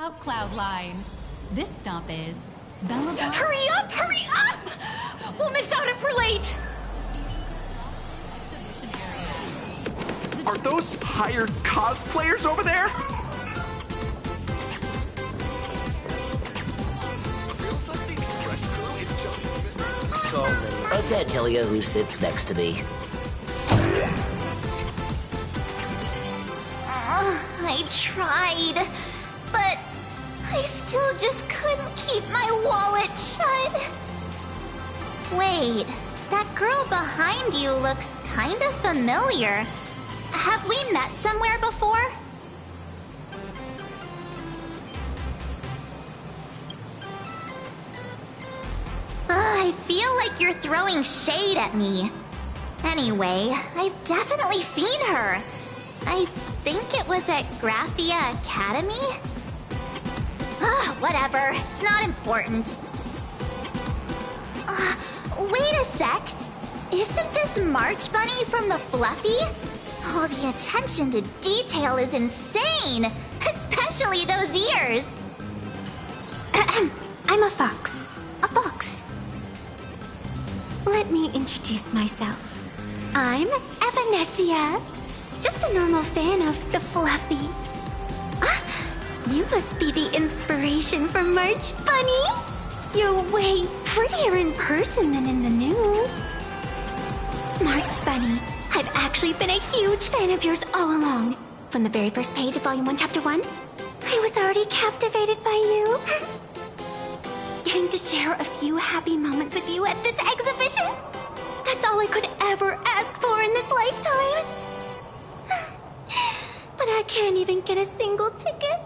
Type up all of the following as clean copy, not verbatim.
about Cloudline. This stop is Bellabon. Hurry up! Hurry up! We'll miss out if we're late! Are those hired cosplayers over there? Feels like the express crew is just missing so many. I can't tell you who sits next to me. I tried, but I still just couldn't keep my wallet shut. Wait, that girl behind you looks kind of familiar. Have we met somewhere before? I feel like you're throwing shade at me. Anyway, I've definitely seen her. I think it was at Graphia Academy? Whatever. It's not important. Wait a sec. Isn't this March Bunny from the Fluffy? Oh, the attention to detail is insane! Especially those ears! I'm a fox. A fox. Let me introduce myself. I'm Evanessia. Just a normal fan of the Fluffy. You must be the inspiration for March Bunny. You're way prettier in person than in the news. March Bunny, I've actually been a huge fan of yours all along. From the very first page of Volume 1, Chapter 1, I was already captivated by you. Getting to share a few happy moments with you at this exhibition, that's all I could ever ask for in this lifetime. But I can't even get a single ticket,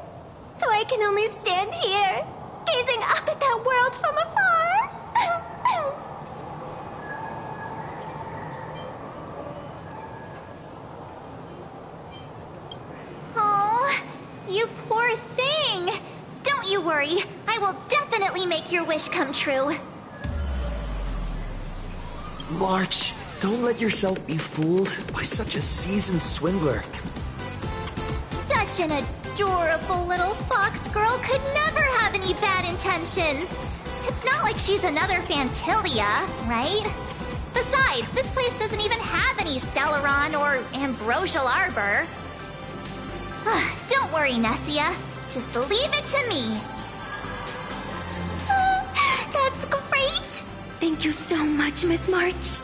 so I can only stand here, gazing up at that world from afar. Oh, you poor thing! Don't you worry, I will definitely make your wish come true. March, don't let yourself be fooled by such a seasoned swindler. Such an adorable little fox girl could never have any bad intentions. It's not like she's another Fantilia, right? Besides, this place doesn't even have any Stellaron or Ambrosial Arbor. Don't worry, Nessia. Just leave it to me. That's great! Thank you so much, Miss March.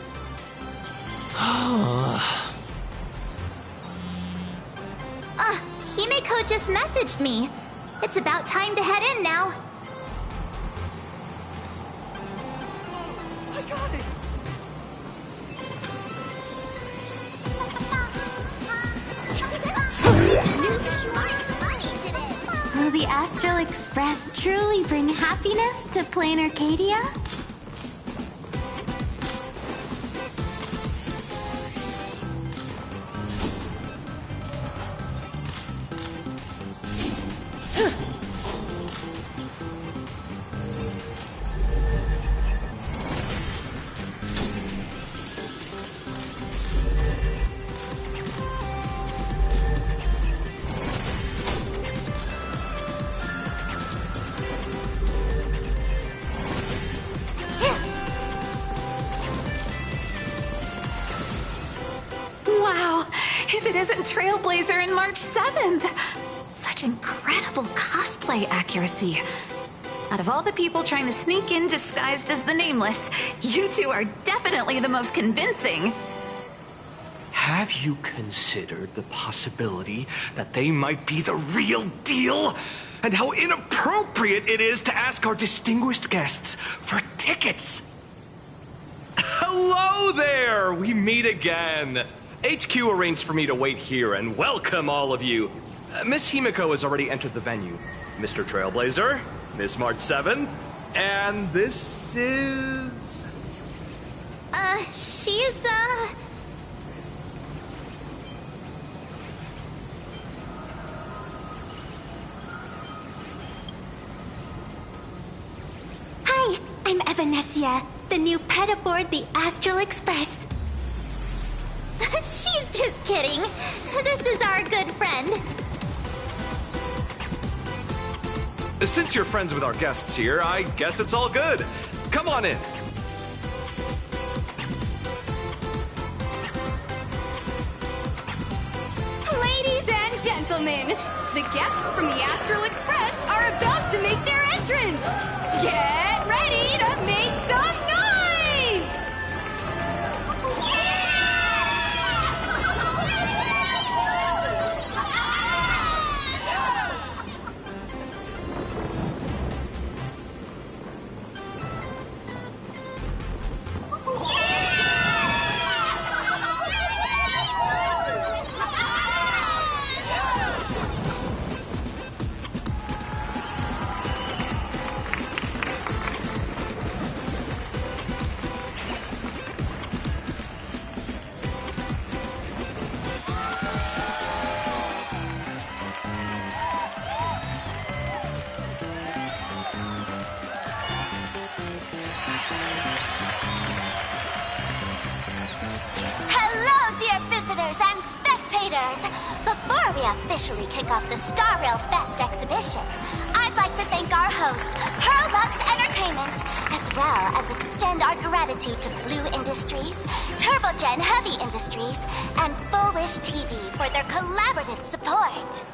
Himeko just messaged me. It's about time to head in now. I got it! Will the Astral Express truly bring happiness to Plain Arcadia? Wow! If it isn't Trailblazer and March 7th! Such incredible cosplay accuracy. Out of all the people trying to sneak in disguised as the Nameless, you two are definitely the most convincing. Have you considered the possibility that they might be the real deal? And how inappropriate it is to ask our distinguished guests for tickets? Hello there! We meet again. HQ arranged for me to wait here and welcome all of you. Miss Himeko has already entered the venue. Mr. Trailblazer, Miss March 7th, and this is... She's, Hi, I'm Evanessia, the new pet aboard the Astral Express. She's just kidding. This is our good friend. Since you're friends with our guests here, I guess it's all good. Come on in. Ladies and gentlemen, the guests from the Astral Express are about to make their entrance. Get ready to make some noise! And spectators! Before we officially kick off the Star Rail Fest exhibition, I'd like to thank our host, Pearlux Entertainment, as well as extend our gratitude to Blue Industries, Turbogen Heavy Industries, and Full Wish TV for their collaborative support.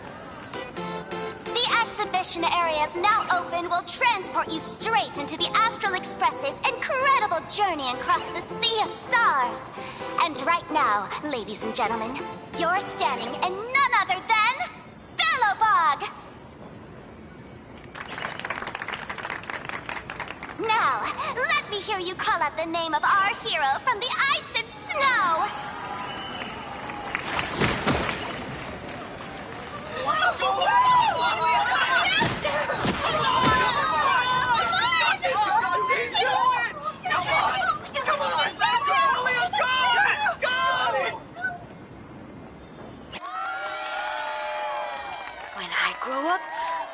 The exhibition area is now open will transport you straight into the Astral Express's incredible journey across the sea of stars. And right now, ladies and gentlemen, you're standing in none other than Bellowbog! Now, let me hear you call out the name of our hero from the ice and snow! When I grow up,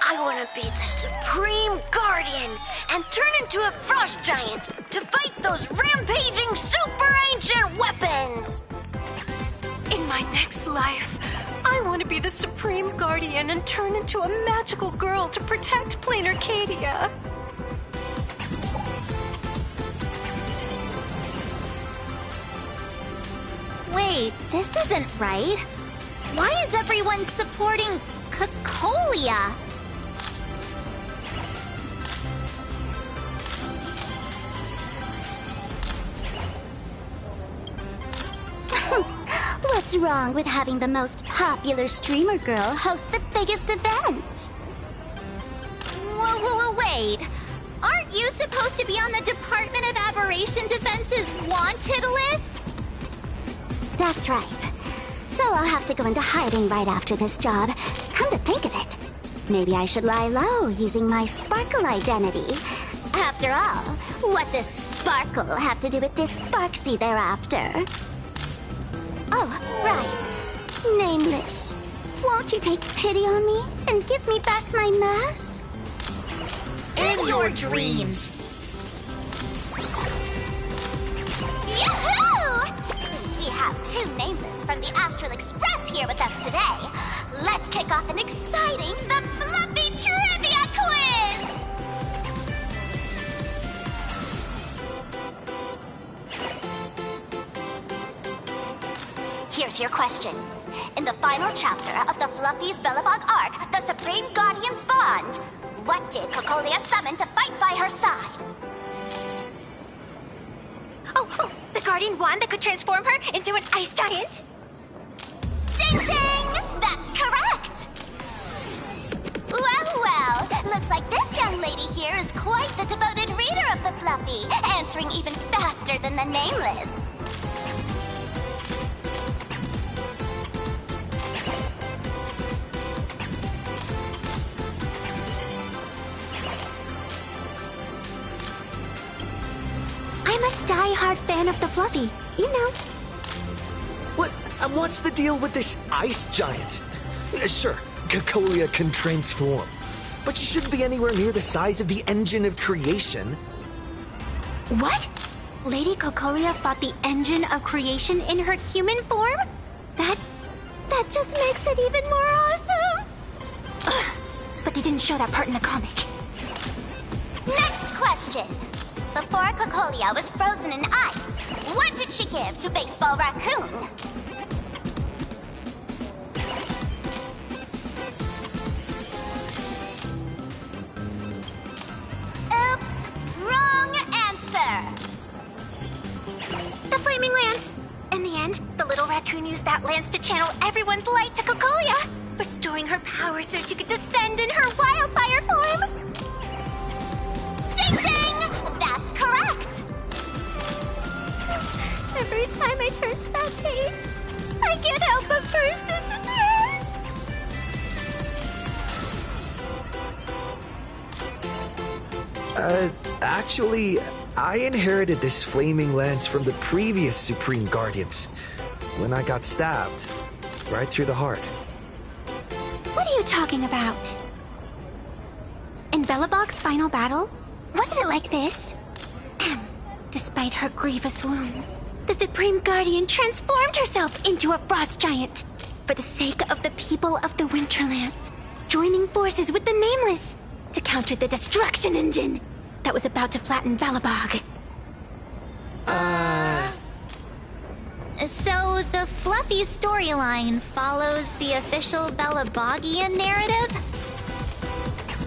I want to be the Supreme Guardian and turn into a frost giant to fight those rampaging super ancient weapons! In my next life, I want to be the Supreme Guardian and turn into a magical girl to protect Plain Arcadia. Wait, this isn't right. Why is everyone supporting Cocolia? What's wrong with having the most popular streamer girl host the biggest event? Whoa, wait. Aren't you supposed to be on the Department of Aberration Defense's wanted list? That's right. So I'll have to go into hiding right after this job. Come to think of it, maybe I should lie low using my Sparkle identity. After all, what does Sparkle have to do with this Sparksy thereafter? Oh, right. Nameless. Won't you take pity on me and give me back my mask? In your dreams! Yahoo! Since we have two Nameless from the Astral Express here with us today, let's kick off an exciting The Fluffy Trivia Quiz! Here's your question. In the final chapter of the Fluffy's Bellowbog arc, the Supreme Guardians Bond, what did Cocolia summon to fight by her side? Oh, the Guardian wand that could transform her into an ice giant? Ding ding! That's correct! Well, looks like this young lady here is quite the devoted reader of the Fluffy, answering even faster than the Nameless. I'm a die-hard fan of the Fluffy, you know. What's the deal with this ice giant? Sure, Cocolia can transform, but she shouldn't be anywhere near the size of the engine of creation. What? Lady Cocolia fought the engine of creation in her human form? That just makes it even more awesome! Ugh, but they didn't show that part in the comic. Next question. Before Cocolia was frozen in ice, what did she give to Baseball Raccoon? Oops! Wrong answer! The flaming lance! In the end, the little raccoon used that lance to channel everyone's light to Cocolia, restoring her power so she could descend in her wildfire form! Ding ding! That's correct! Every time I turn to that page, I can't help but burst into tears! Actually, I inherited this flaming lance from the previous Supreme Guardians when I got stabbed right through the heart. What are you talking about? In Belobog's final battle, wasn't it like this? Despite her grievous wounds, the Supreme Guardian transformed herself into a frost giant for the sake of the people of the Winterlands, joining forces with the Nameless to counter the destruction engine that was about to flatten Belobog. So the fluffy storyline follows the official Belabogian narrative?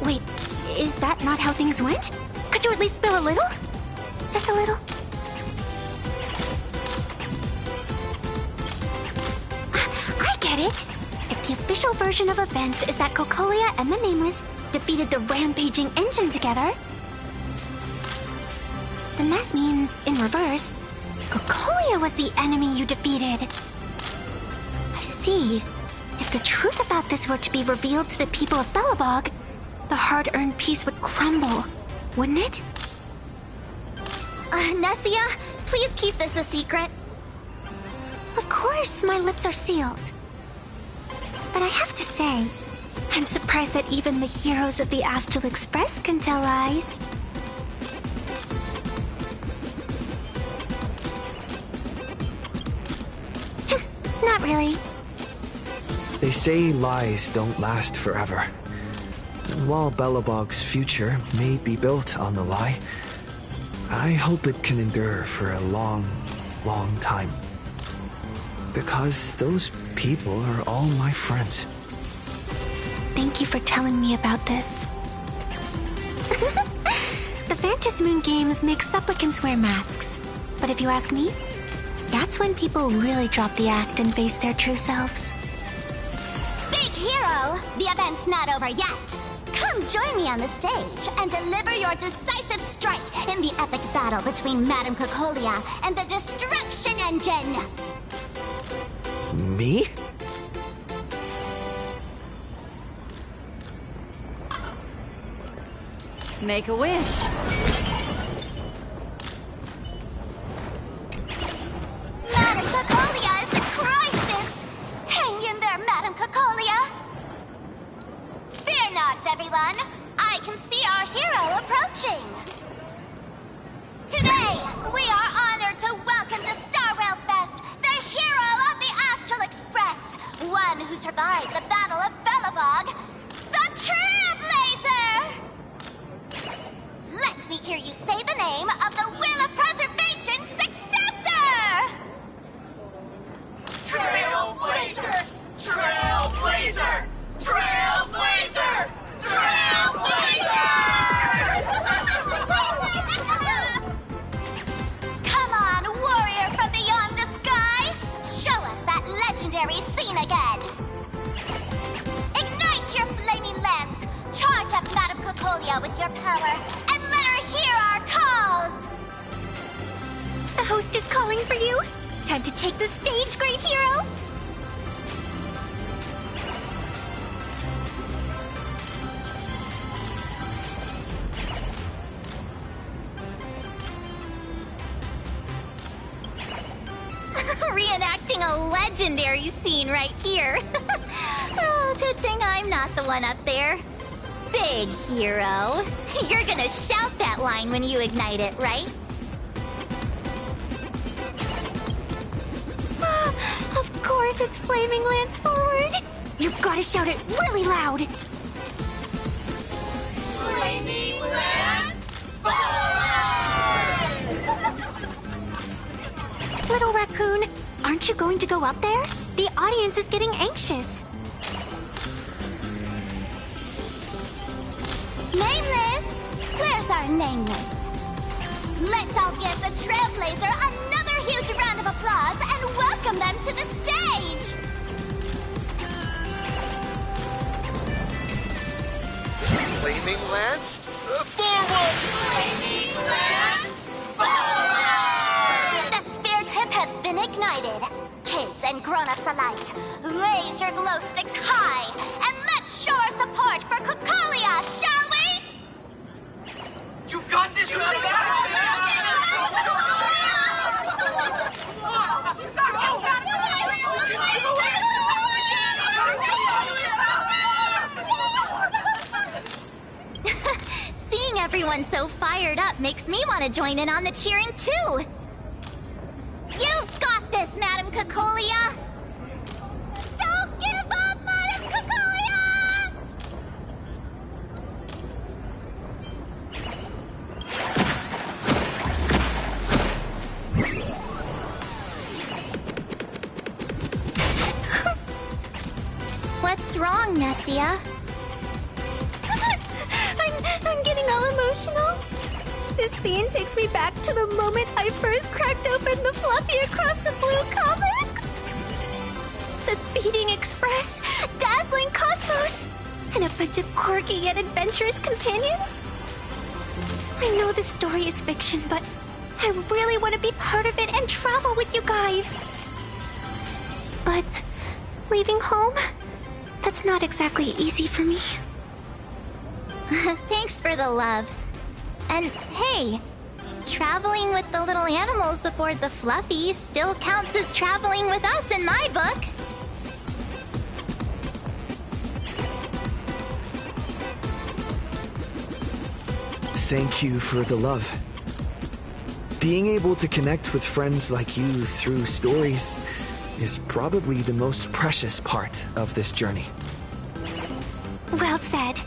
Wait, is that not how things went? Could you at least spill a little? Just a little? I get it. If the official version of events is that Cocolia and the Nameless defeated the rampaging engine together, then that means, in reverse, Cocolia was the enemy you defeated. I see. If the truth about this were to be revealed to the people of Belobog, the hard-earned peace would crumble, wouldn't it? Nessia, please keep this a secret. Of course, my lips are sealed. But I have to say, I'm surprised that even the heroes of the Astral Express can tell lies. Not really. They say lies don't last forever. And while Belobog's future may be built on the lie, I hope it can endure for a long, long time. Because those people are all my friends. Thank you for telling me about this. The Phantasmoon games make supplicants wear masks. But if you ask me, that's when people really drop the act and face their true selves. Big hero! The event's not over yet. Come join me on the stage and deliver your decisive strike in the epic battle between Madame Cocolia and the Destruction Engine! Me? Make a wish. Madame Cocolia is in crisis! Hang in there, Madame Cocolia! Fear not, everyone! I can see our hero approaching! Today, we are honored to welcome to Star Rail Fest the hero of the Astral Express, one who survived the Battle of Belobog, the Trailblazer! Let me hear you say the name of the Wheel of Preservation's successor! Trailblazer! Trailblazer! Trailblazer! Come on, warrior from beyond the sky! Show us that legendary scene again! Ignite your flaming lance! Charge up Madame Cocolia with your power, and let her hear our calls! The host is calling for you. Time to take the stage, great hero! Reenacting a legendary scene right here. Oh, good thing I'm not the one up there. Big hero. You're gonna shout that line when you ignite it, right? Of course, it's Flaming Lance forward. You've got to shout it really loud. Flaming Lance Raccoon. Aren't you going to go up there? The audience is getting anxious. Nameless! Where's our Nameless? Let's all give the Trailblazer another huge round of applause and welcome them to the stage! Flaming Lance? Forward! Flaming Lance, forward! The spare tip has been ignited. Kids and grown-ups alike, raise your glow sticks high and let's show our support for Cocolia, shall we? You got this, you got Seeing everyone so fired up makes me want to join in on the cheering too. You've got this, Madam Cocolia! Don't give up, Madam Cocolia! What's wrong, Nessia? I'm getting all emotional. This scene takes me back to the moment I first cracked open the Fluffy Across the Blue comics. The Speeding Express, Dazzling Cosmos, and a bunch of quirky yet adventurous companions. I know this story is fiction, but I really want to be part of it and travel with you guys. But leaving home, that's not exactly easy for me. Thanks for the love. And hey, traveling with the little animals aboard the Fluffy still counts as traveling with us in my book. Thank you for the love. Being able to connect with friends like you through stories is probably the most precious part of this journey. Well said.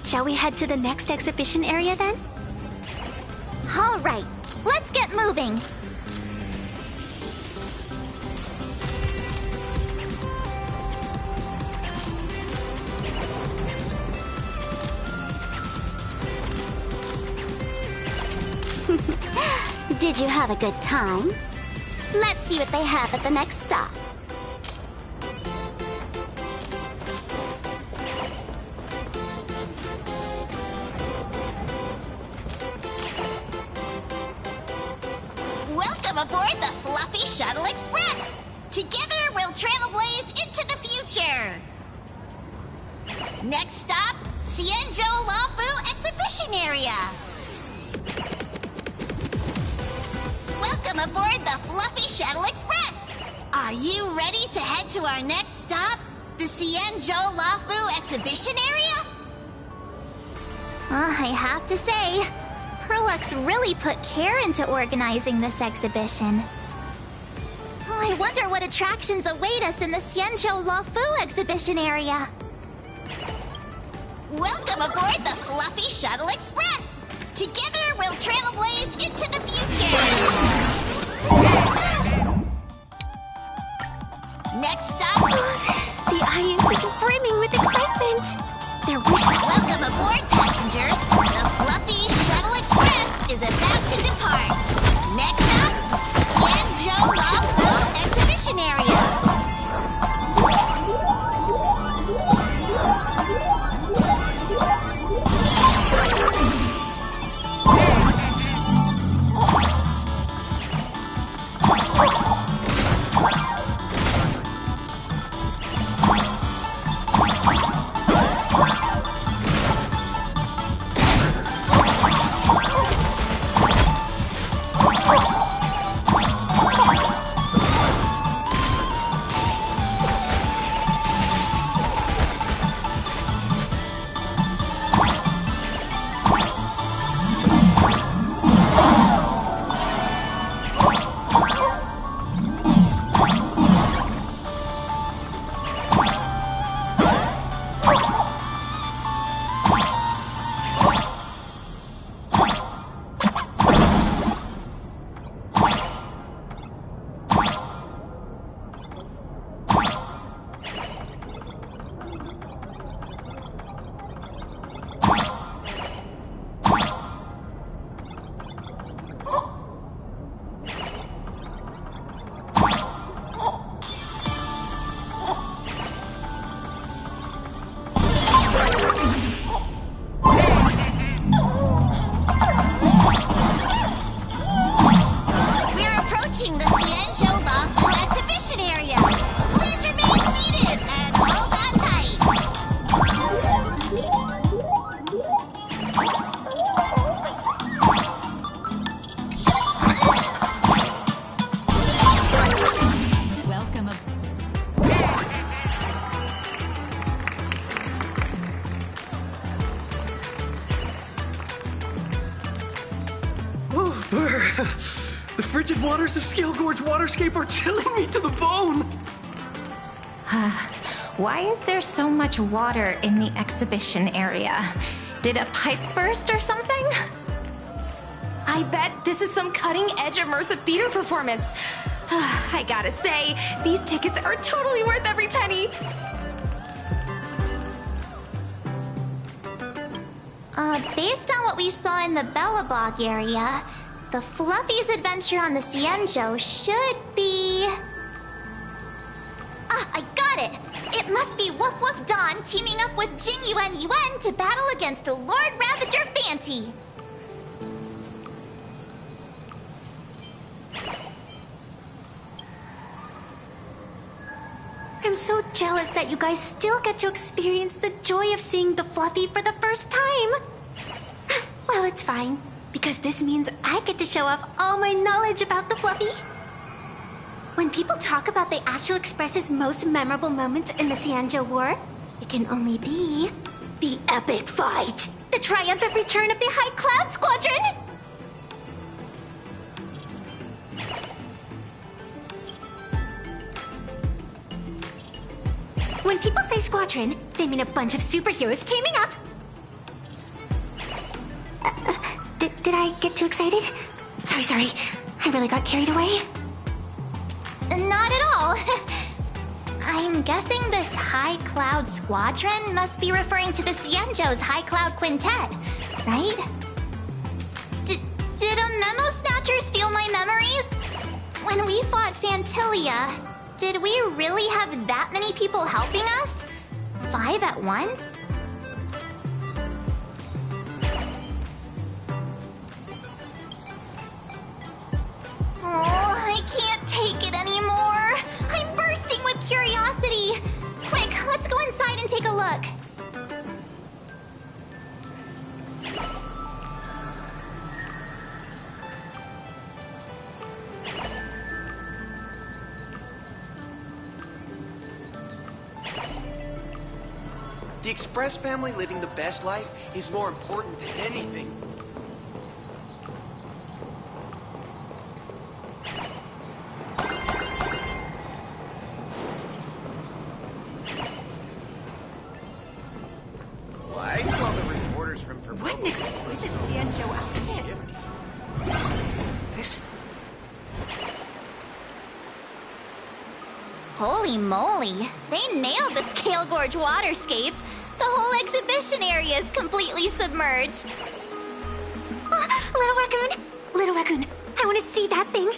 Shall we head to the next exhibition area then? All right, let's get moving. Did you have a good time? Let's see what they have at the next stop. Welcome aboard the Fluffy Shuttle Express! Together we'll trailblaze into the future! Next stop, Cienjo Lafu Exhibition Area! Welcome aboard the Fluffy Shuttle Express! Are you ready to head to our next stop, the Cienjo Lafu Exhibition Area? I have to say, Perlux really put care into organizing this exhibition. I wonder what attractions await us in the Cienjo Lafu exhibition area. Welcome aboard the Fluffy Shuttle Express! Together we'll trailblaze into the future! Next stop... The audience is brimming with excitement. They're wishing... Welcome aboard, passengers! The Fluffy Shuttle Express is about to depart! Next up, Cienjo Lafu Exhibition Area! The frigid waters of Scale Gorge Waterscape are chilling me to the bone! Why is there so much water in the exhibition area? Did a pipe burst or something? I bet this is some cutting-edge immersive theater performance. I gotta say, these tickets are totally worth every penny. Based on what we saw in the Bellabog area, the Fluffy's adventure on the Cienjo should be... Ah, I got it! It must be Woof Woof Dawn teaming up with Jing Yuan Yuan to battle against the Lord Ravager Fanty. I'm so jealous that you guys still get to experience the joy of seeing the Fluffy for the first time. Well, it's fine, because this means I get to show off all my knowledge about the Fluffy. When people talk about the Astral Express's most memorable moments in the Cienjo War, it can only be the epic fight, the triumphant return of the High Cloud Squadron. When people say squadron, they mean a bunch of superheroes teaming up. Did I get too excited? Sorry. I really got carried away. Not at all. I'm guessing this High Cloud Squadron must be referring to the Cienjo's High Cloud Quintet, right? Did a Memo Snatcher steal my memories? When we fought Fantilia, did we really have that many people helping us? 5 at once? Oh, I can't take it anymore. I'm bursting with curiosity. Quick, let's go inside and take a look. The Express family living the best life is more important than anything. Why do all the reporters from What an exquisite Cienjo outfit. This... Holy moly, they nailed the Scale Gorge waterscape. The whole exhibition area is completely submerged. Little Raccoon, I want to see that thing.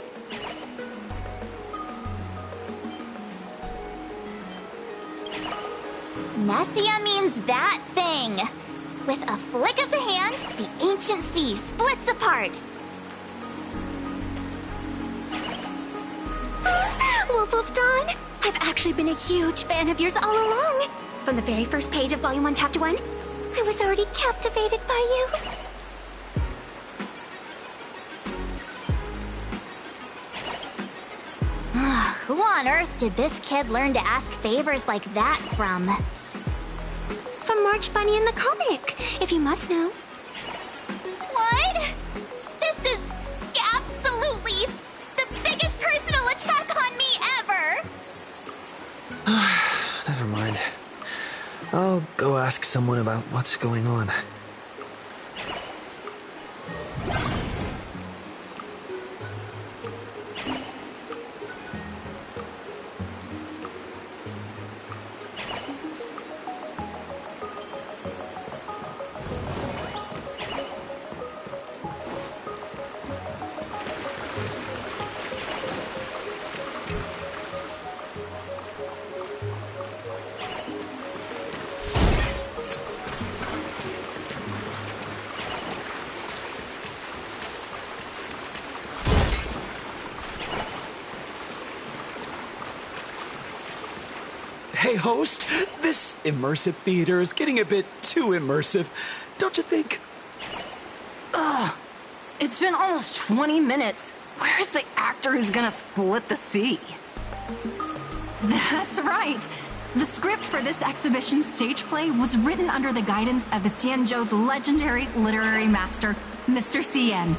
Nessia means that thing. With a flick of the hand, the ancient sea splits apart. Wolf of Dawn, I've actually been a huge fan of yours all along. From the very first page of Volume 1, Chapter 1, I was already captivated by you. Who on earth did this kid learn to ask favors like that from? From March Bunny in the comic, if you must know. What? This is absolutely the biggest personal attack on me ever! Never mind. I'll go ask someone about what's going on. Hey, host, this immersive theater is getting a bit too immersive, don't you think? Ugh, it's been almost 20 minutes. Where's the actor who's gonna split the sea? That's right. The script for this exhibition stage play was written under the guidance of the Cienjo's legendary literary master, Mr. Cien.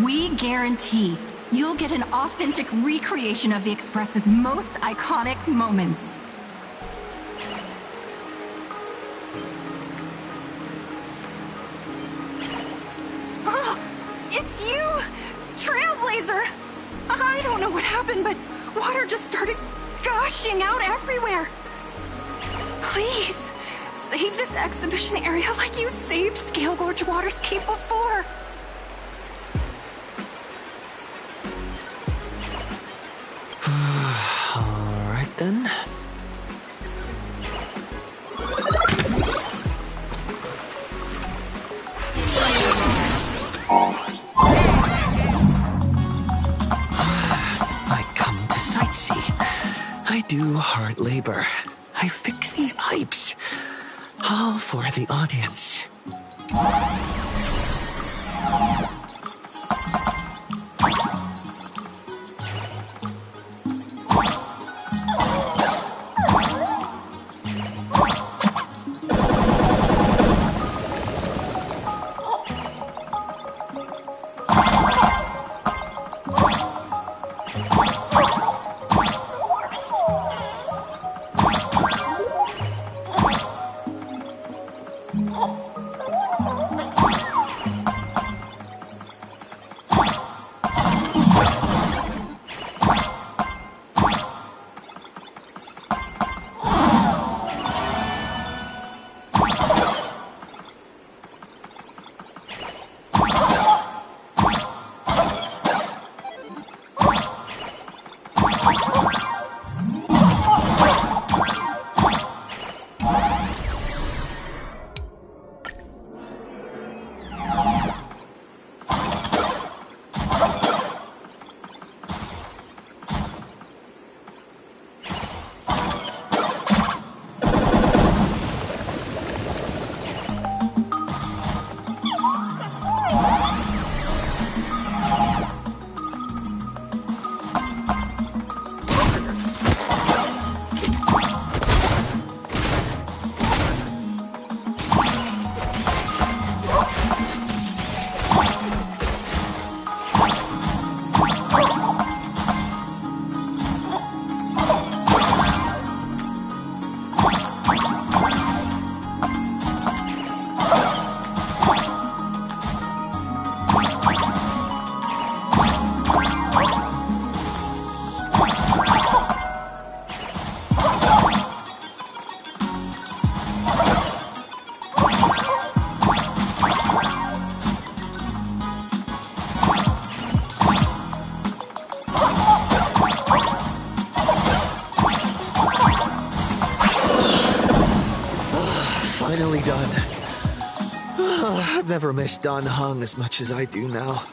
We guarantee you'll get an authentic recreation of the Express's most iconic moments. Oh, it's you! Trailblazer! I don't know what happened, but water just started gushing out everywhere. Please, save this exhibition area like you saved Scale Gorge Waterscape before. Alright then. I come to sightsee. I do hard labor. I fix these pipes. All for the audience. Finally done. I've never missed Dan Heng as much as I do now.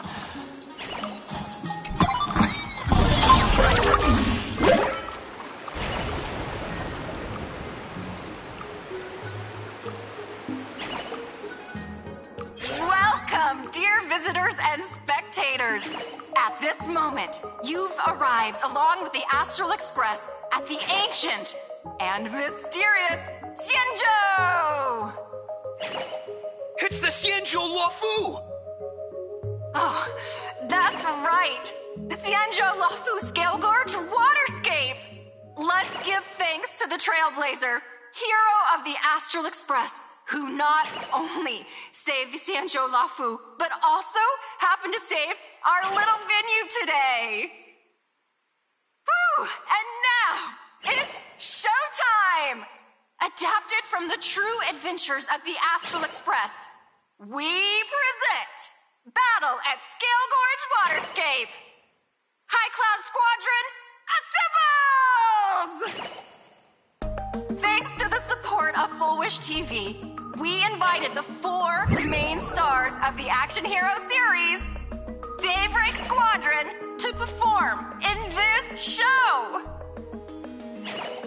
Welcome, dear visitors and spectators. At this moment, you've arrived along with the Astral Express at the ancient and mysterious Xianzhou! It's the Xianzhou Luofu! Oh, that's right. The Xianzhou Luofu Scale Gorge Waterscape! Let's give thanks to the Trailblazer, hero of the Astral Express, who not only saved the Xianzhou Luofu, but also happened to save our little venue today. Whew, and now, it's showtime! Adapted from the true adventures of the Astral Express, we present Battle at Scale Gorge Waterscape! High Cloud Squadron, assembles! Thanks to the support of Full Wish TV, we invited the 4 main stars of the action hero series, Daybreak Squadron, to perform in this show!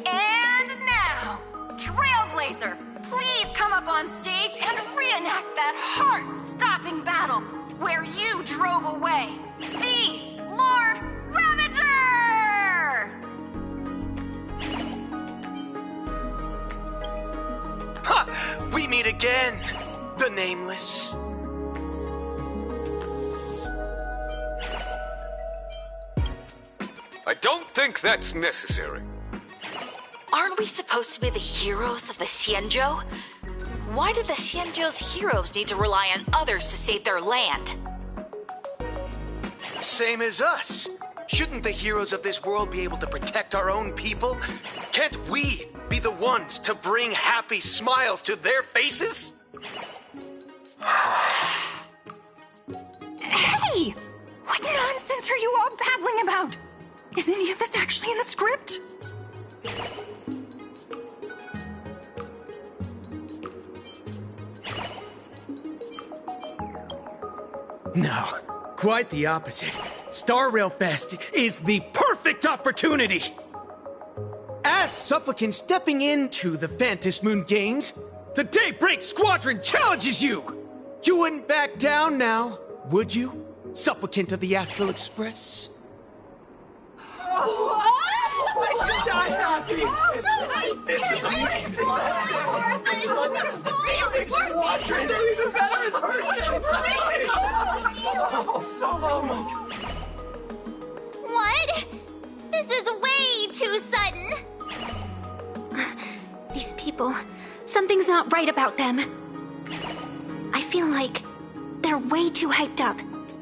And now, Trailblazer, please come up on stage and reenact that heart-stopping battle where you drove away the Lord Ravager! Ha! We meet again, the Nameless. I don't think that's necessary. Aren't we supposed to be the heroes of the Xianzhou? Why do the Xianzhou's heroes need to rely on others to save their land? Same as us. Shouldn't the heroes of this world be able to protect our own people? Can't we be the ones to bring happy smiles to their faces? Hey! What nonsense are you all babbling about? Is any of this actually in the script? No, quite the opposite. Star Rail Fest is the perfect opportunity! As Supplicant stepping into the Phantom Moon Games, the Daybreak Squadron challenges you! You wouldn't back down now, would you? Supplicant of the Astral Express? This is amazing! What? This is way too sudden. These people, something's not right about them. I feel like they're way too hyped up.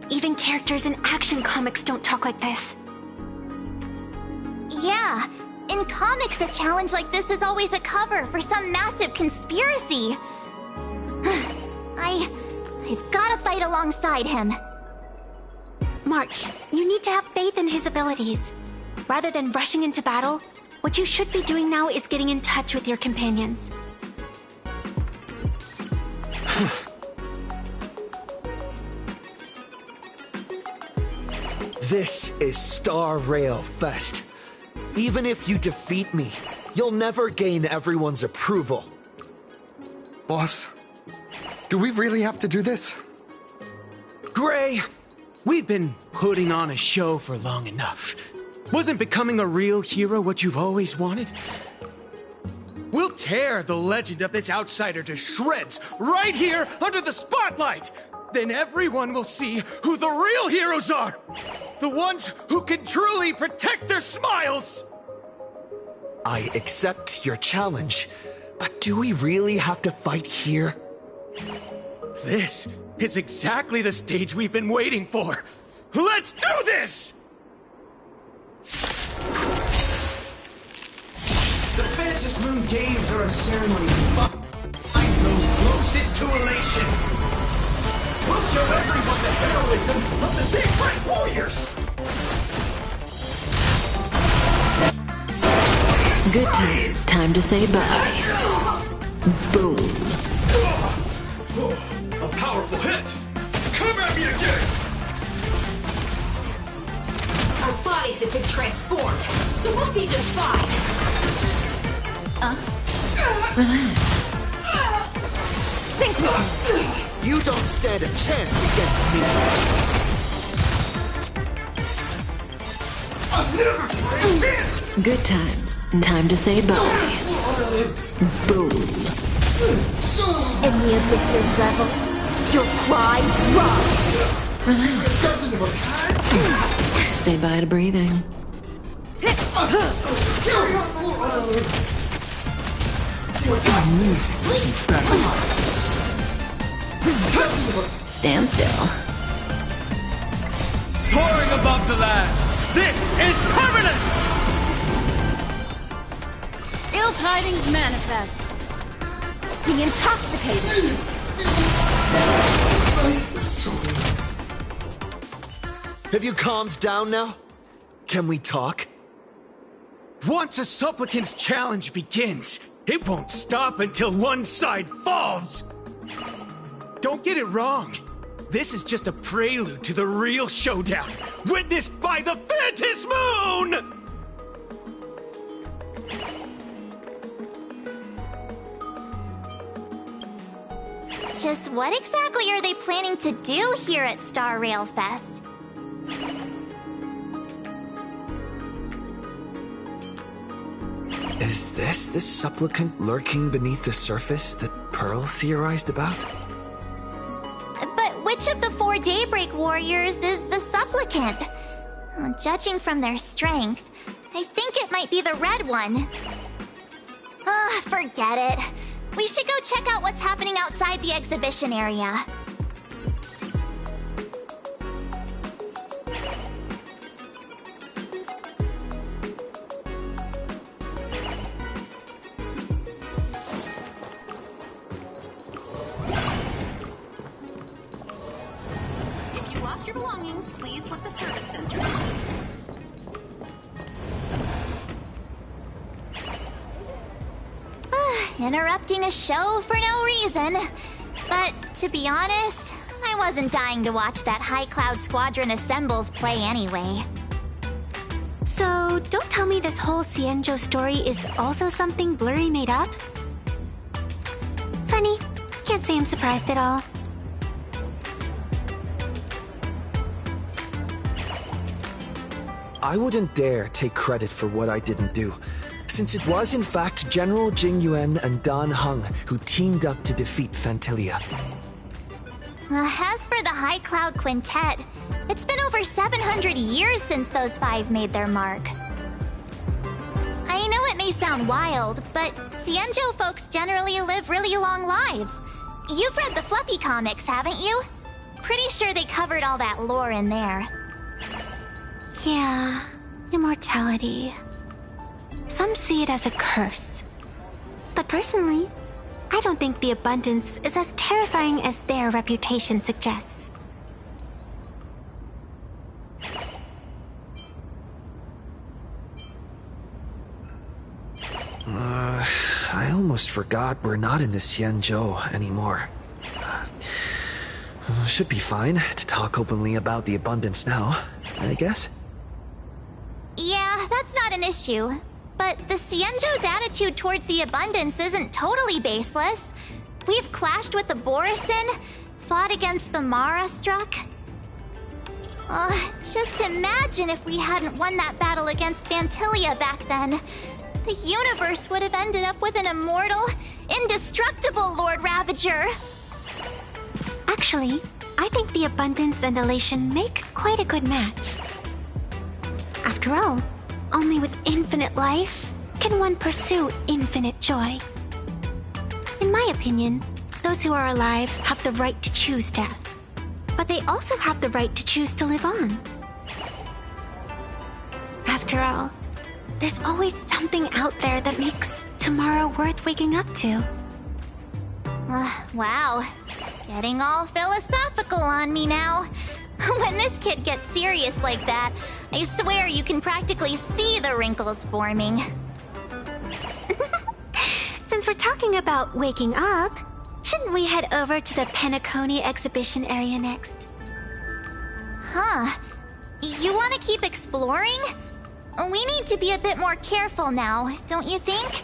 Even characters in action comics don't talk like this. Yeah, in comics, a challenge like this is always a cover for some massive conspiracy. I've gotta fight alongside him. March, you need to have faith in his abilities. Rather than rushing into battle, what you should be doing now is getting in touch with your companions. This is Star Rail Fest. Even if you defeat me, you'll never gain everyone's approval. Boss, do we really have to do this? Gray, we've been putting on a show for long enough. Wasn't becoming a real hero what you've always wanted? We'll tear the legend of this outsider to shreds right here under the spotlight! Then everyone will see who the real heroes are! The ones who can truly protect their smiles! I accept your challenge, but do we really have to fight here? This is exactly the stage we've been waiting for! Let's do this! The Phantom Moon Games are a ceremony to find those closest to elation! We'll show everyone the heroism of the Daybreak Warriors! Good times. Time to say bye. Boom. A powerful hit! Come at me again! Our bodies have been transformed, so we'll be just fine. Relax. Synchro! You don't stand a chance against me. I'll never forget! Good times. Time to say bye. Boom. In the abyss's revels, your cries rise. Relax. Say bye to breathing. Stand still. Soaring above the lands, this is permanence! Ill tidings manifest. Be intoxicated. Have you calmed down now? Can we talk? Once a supplicant's challenge begins, it won't stop until one side falls! Don't get it wrong. This is just a prelude to the real showdown, witnessed by the Phantom Moon! Just what exactly are they planning to do here at Star Rail Fest? Is this the supplicant lurking beneath the surface that Pearl theorized about? But which of the 4 Daybreak Warriors is the supplicant? Judging from their strength, I think it might be the red one. Forget it. We should go check out what's happening outside the exhibition area. If you lost your belongings, please let the service center know. Interrupting a show for no reason. But to be honest, I wasn't dying to watch that High Cloud Squadron Assembles play anyway. So, don't tell me this whole Xianzhou story is also something Blurry made up? Funny. Can't say I'm surprised at all. I wouldn't dare take credit for what I didn't do, since it was in fact General Jing Yuan and Dan Heng who teamed up to defeat Fantilia. As for the High Cloud Quintet, it's been over 700 years since those five made their mark. I know it may sound wild, but Xianzhou folks generally live really long lives. You've read the Fluffy comics, haven't you? Pretty sure they covered all that lore in there. Yeah, immortality. Some see it as a curse. But personally, I don't think the abundance is as terrifying as their reputation suggests. I almost forgot we're not in the Xianzhou anymore. Should be fine to talk openly about the abundance now, I guess. Yeah, that's not an issue. But the Xianzhou's attitude towards the abundance isn't totally baseless. We've clashed with the Borisin, fought against the Mara struck. Just imagine if we hadn't won that battle against Fantilia back then. The universe would have ended up with an immortal, indestructible Lord Ravager. Actually, I think the abundance and elation make quite a good match. After all, only with infinite life can one pursue infinite joy. In my opinion, those who are alive have the right to choose death, but they also have the right to choose to live on. After all, there's always something out there that makes tomorrow worth waking up to. Wow. Getting all philosophical on me now. When this kid gets serious like that, I swear you can practically see the wrinkles forming. Since we're talking about waking up, shouldn't we head over to the Penacony exhibition area next? Huh. You want to keep exploring? We need to be a bit more careful now, don't you think?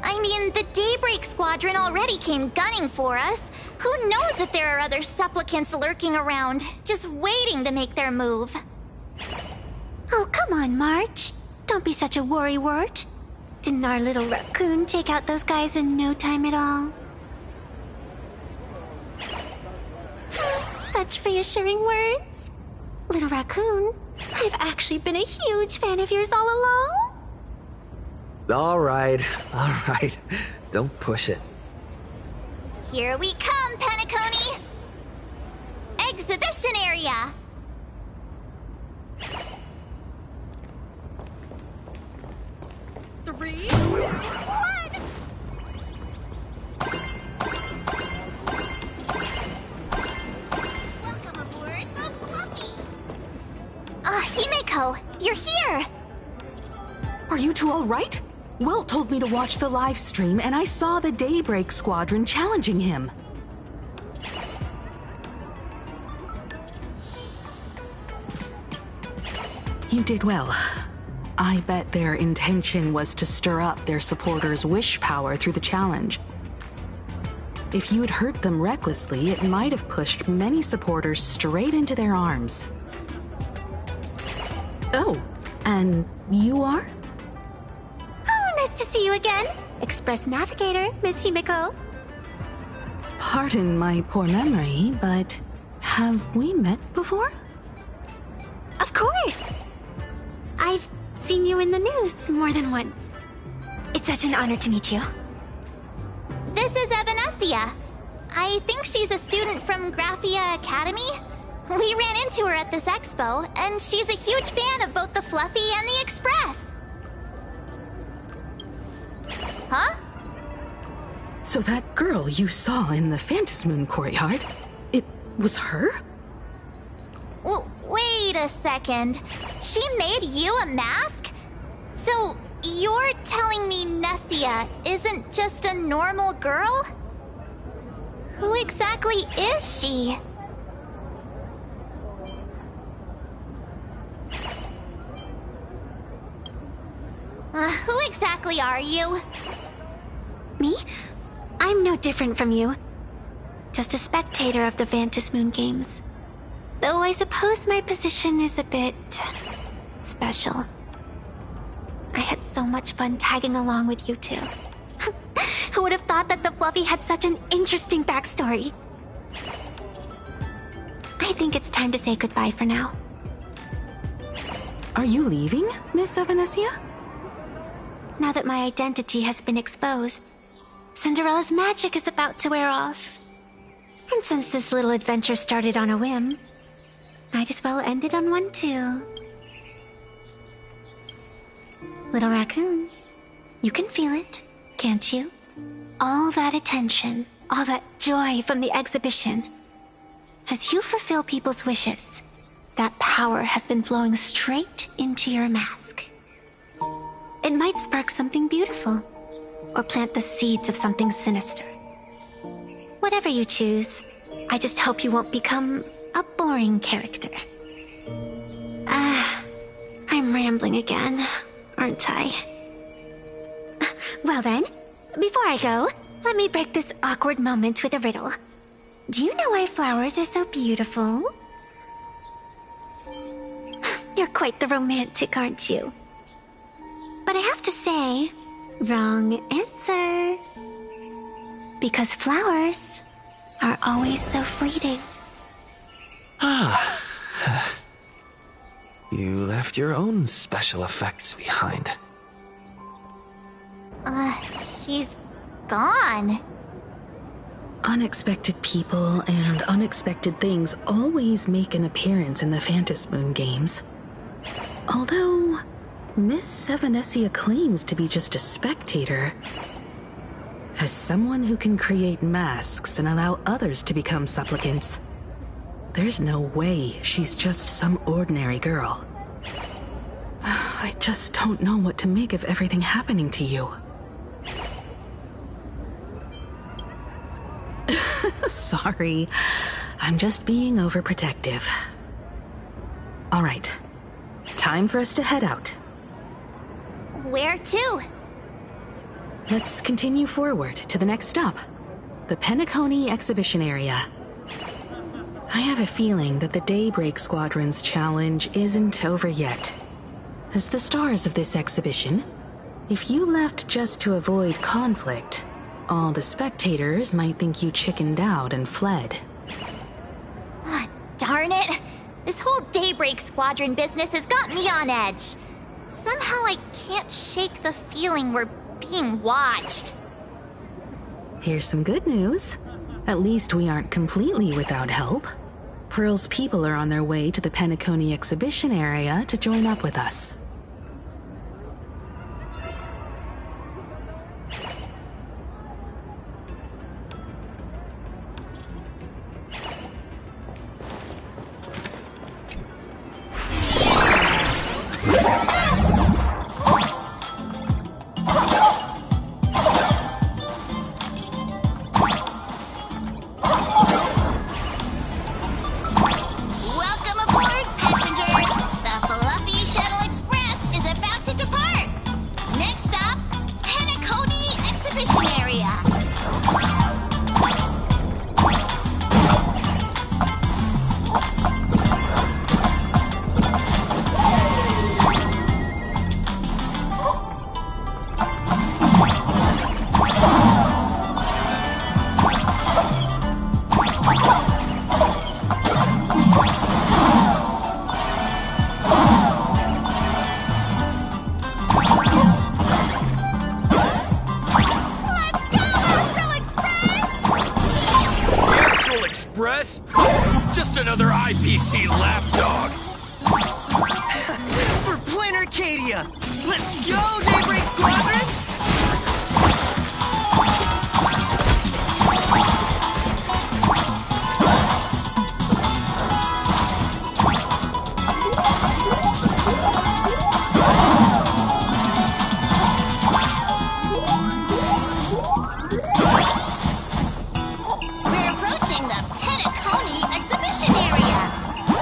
I mean, the Daybreak Squadron already came gunning for us. Who knows if there are other supplicants lurking around, just waiting to make their move. Oh, come on, March. Don't be such a worrywart. Didn't our little raccoon take out those guys in no time at all? Such reassuring words. Little raccoon, I've actually been a huge fan of yours all along. All right. Don't push it. Here we come, Penacony! Exhibition area! Three, two, one! Welcome aboard the Fluffy! Himeko, you're here! Are you two all right? Welt told me to watch the live stream, and I saw the Daybreak Squadron challenging him. You did well. I bet their intention was to stir up their supporters' wish power through the challenge. If you had hurt them recklessly, it might have pushed many supporters straight into their arms. Oh, and you are? Nice to see you again. Express Navigator, Miss Himeko. Pardon my poor memory, but have we met before? Of course. I've seen you in the news more than once. It's such an honor to meet you. This is Evanescia. I think she's a student from Graphia Academy. We ran into her at this expo, and she's a huge fan of both the Fluffy and the Express. Huh? So that girl you saw in the Phantasmoon courtyard, it was her? Wait a second. She made you a mask? So you're telling me Nessia isn't just a normal girl? Who exactly is she? Who exactly are you? Me? I'm no different from you. Just a spectator of the Phantasmoon games. Though I suppose my position is a bit special. I had so much fun tagging along with you two. Who would have thought that the Fluffy had such an interesting backstory? I think it's time to say goodbye for now. Are you leaving, Miss Evanescia? Now that my identity has been exposed, Cinderella's magic is about to wear off. And since this little adventure started on a whim, might as well end it on one too. Little raccoon, you can feel it, can't you? All that attention, all that joy from the exhibition. As you fulfill people's wishes, that power has been flowing straight into your mask. It might spark something beautiful, or plant the seeds of something sinister. Whatever you choose, I just hope you won't become a boring character. I'm rambling again, aren't I? Well then, before I go, let me break this awkward moment with a riddle. Do you know why flowers are so beautiful? You're quite the romantic, aren't you? But I have to say, wrong answer. Because flowers are always so fleeting. You left your own special effects behind. She's gone. Unexpected people and unexpected things always make an appearance in the Phantasmoon games. Although, Miss Evanescia claims to be just a spectator. As someone who can create masks and allow others to become supplicants, there's no way she's just some ordinary girl. I just don't know what to make of everything happening to you. Sorry, I'm just being overprotective. All right, time for us to head out. Where to? Let's continue forward to the next stop, the Penacony exhibition area. I have a feeling that the Daybreak Squadron's challenge isn't over yet. As the stars of this exhibition, if you left just to avoid conflict, all the spectators might think you chickened out and fled. Darn it! This whole Daybreak Squadron business has got me on edge. Somehow I can't shake the feeling we're being watched. Here's some good news. At least we aren't completely without help. Pearl's people are on their way to the Penacony exhibition area to join up with us. Welcome aboard, passengers! The Fluffy Shuttle Express! Express? Just another IPC lapdog. For Planar Arcadia! Let's go, Daybreak Squadron! We're approaching the Penacony exhibition area.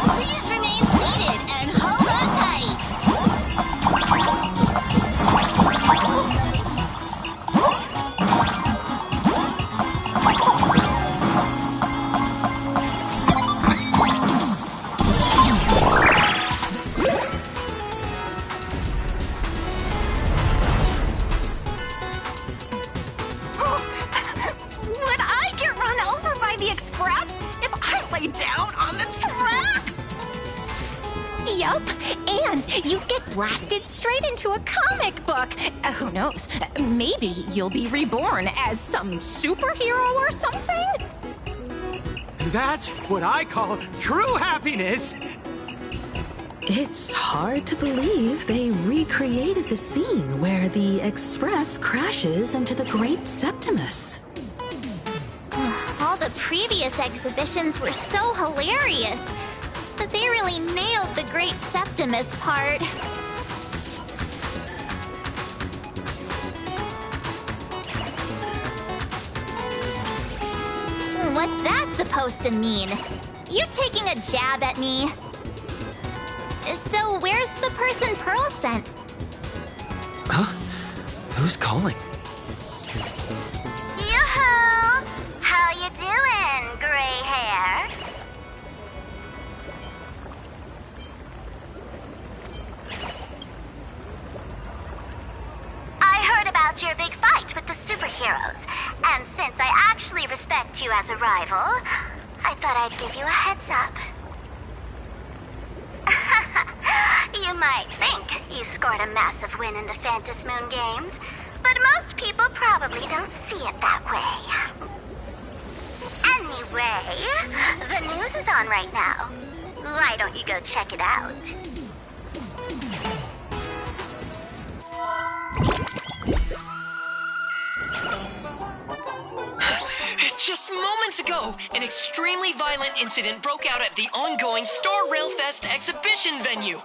Please remain seated and hold on tight. Would I get run over by the express if I lay down on the tracks? Yup, and you get blasted straight into a comic book. Who knows? Maybe you'll be reborn as some superhero or something? That's what I call true happiness. It's hard to believe they recreated the scene where the Express crashes into the Great Septimus. All the previous exhibitions were so hilarious, but they really nailed the Great Septimus part. What's that supposed to mean? You taking a jab at me? So where's the person Pearl sent? Huh? Who's calling? Yoo-hoo! How you doing, gray hair? I heard about your big fight with the superheroes, and since I actually respect you as a rival, I thought I'd give you a heads up. You might think you scored a massive win in the Phantom Moon games, but most people probably don't see it that way. Anyway, the news is on right now. Why don't you go check it out? Just moments ago, an extremely violent incident broke out at the ongoing Star Rail Fest exhibition venue.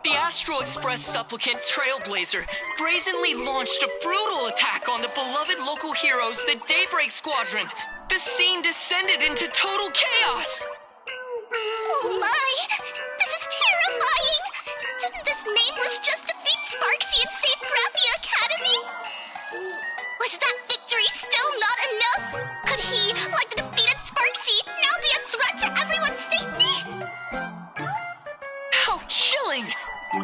The Astral Express supplicant Trailblazer brazenly launched a brutal attack on the beloved local heroes, the Daybreak Squadron. The scene descended into total chaos. Oh my! This is terrifying! Didn't this nameless just defeat Sparksy and save Grappy Academy? Was that victory still not enough? Could he, like the defeated Sparksy, now be a threat to everyone's safety? How chilling!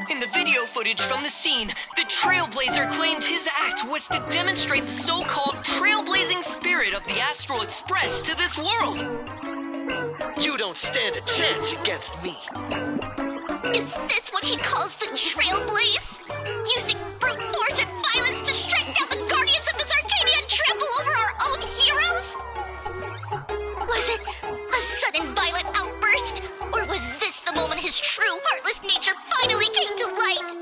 In the video footage from the scene, the Trailblazer claimed his act was to demonstrate the so-called trailblazing spirit of the Astral Express to this world. You don't stand a chance against me. Is this what he calls the Trailblaze? Using brute force and violence to strike down the guardians of this Arcadia and trample over our own heroes? Was it a sudden violent outburst? Or was this the moment his true, heartless nature finally came to light?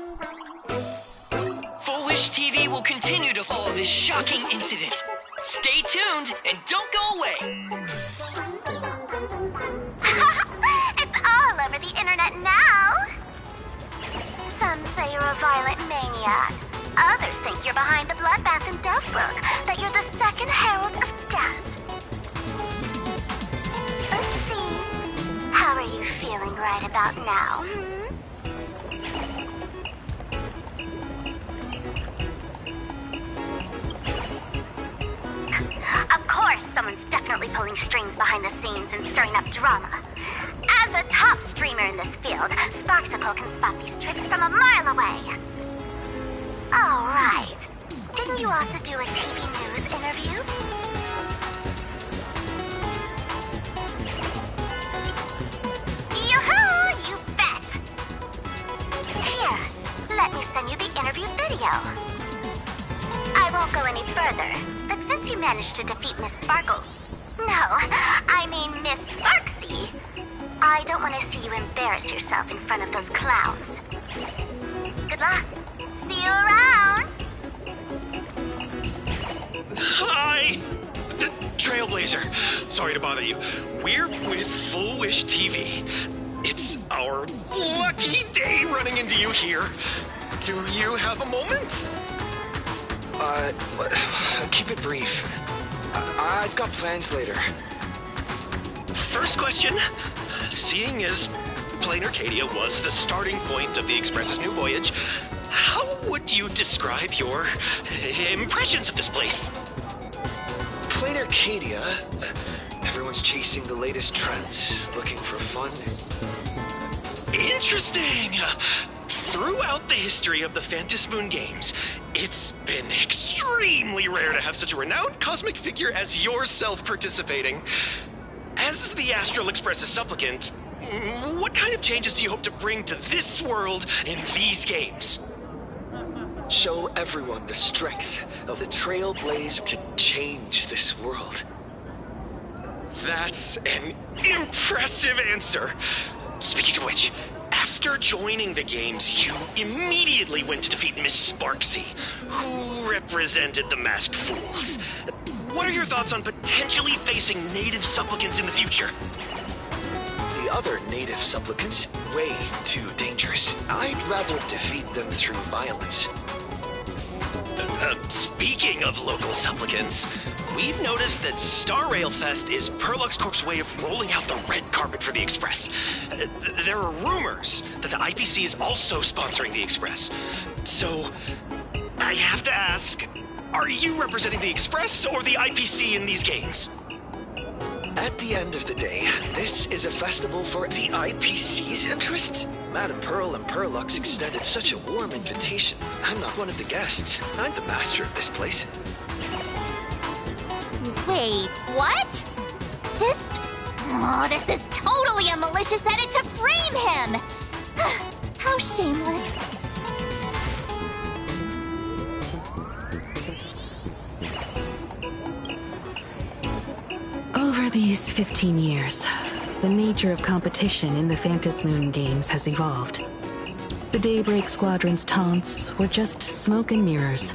Full Wish TV will continue to follow this shocking incident. Stay tuned and don't go away. It's all over the internet now. Some say you're a violent maniac. Others think you're behind the bloodbath in Deathbrook, that you're the second herald of death. Let's see. How are you feeling right about now? Of course, someone's definitely pulling strings behind the scenes and stirring up drama. As a top streamer in this field, Sparksicle can spot these tricks from a mile away. Oh, right. Didn't you also do a TV news interview? Yoo-hoo! You bet! Here, let me send you the interview video. I won't go any further, but since you managed to defeat Miss Sparkle... No, I mean, Miss Sparksy. I don't want to see you embarrass yourself in front of those clowns. Good luck. See you around. Hi! Trailblazer, sorry to bother you. We're with Full Wish TV. It's our lucky day running into you here. Do you have a moment? Keep it brief. I've got plans later. First question. Seeing as Plain Arcadia was the starting point of the Express's new voyage, how would you describe your impressions of this place? Plain Arcadia? Everyone's chasing the latest trends, looking for fun. Interesting! Throughout the history of the Phantom Moon games, it's been extremely rare to have such a renowned cosmic figure as yourself participating. As the Astral Express's supplicant, what kind of changes do you hope to bring to this world in these games? Show everyone the strength of the Trailblazer to change this world. That's an impressive answer. Speaking of which, after joining the games, you immediately went to defeat Miss Sparksy, who represented the Masked Fools. What are your thoughts on potentially facing native supplicants in the future? The other native supplicants, way too dangerous. I'd rather defeat them through violence. Speaking of local supplicants, we've noticed that Star Rail Fest is Perlux Corp's way of rolling out the red carpet for the Express. There are rumors that the IPC is also sponsoring the Express. So, I have to ask, are you representing the Express or the IPC in these games? At the end of the day, this is a festival for the IPC's interests. Madame Pearl and Perlux extended such a warm invitation. I'm not one of the guests. I'm the master of this place. Wait, what? This is totally a malicious edit to frame him! How shameless. Over these 15 years, the nature of competition in the Phantom Moon games has evolved. The Daybreak Squadron's taunts were just smoke and mirrors.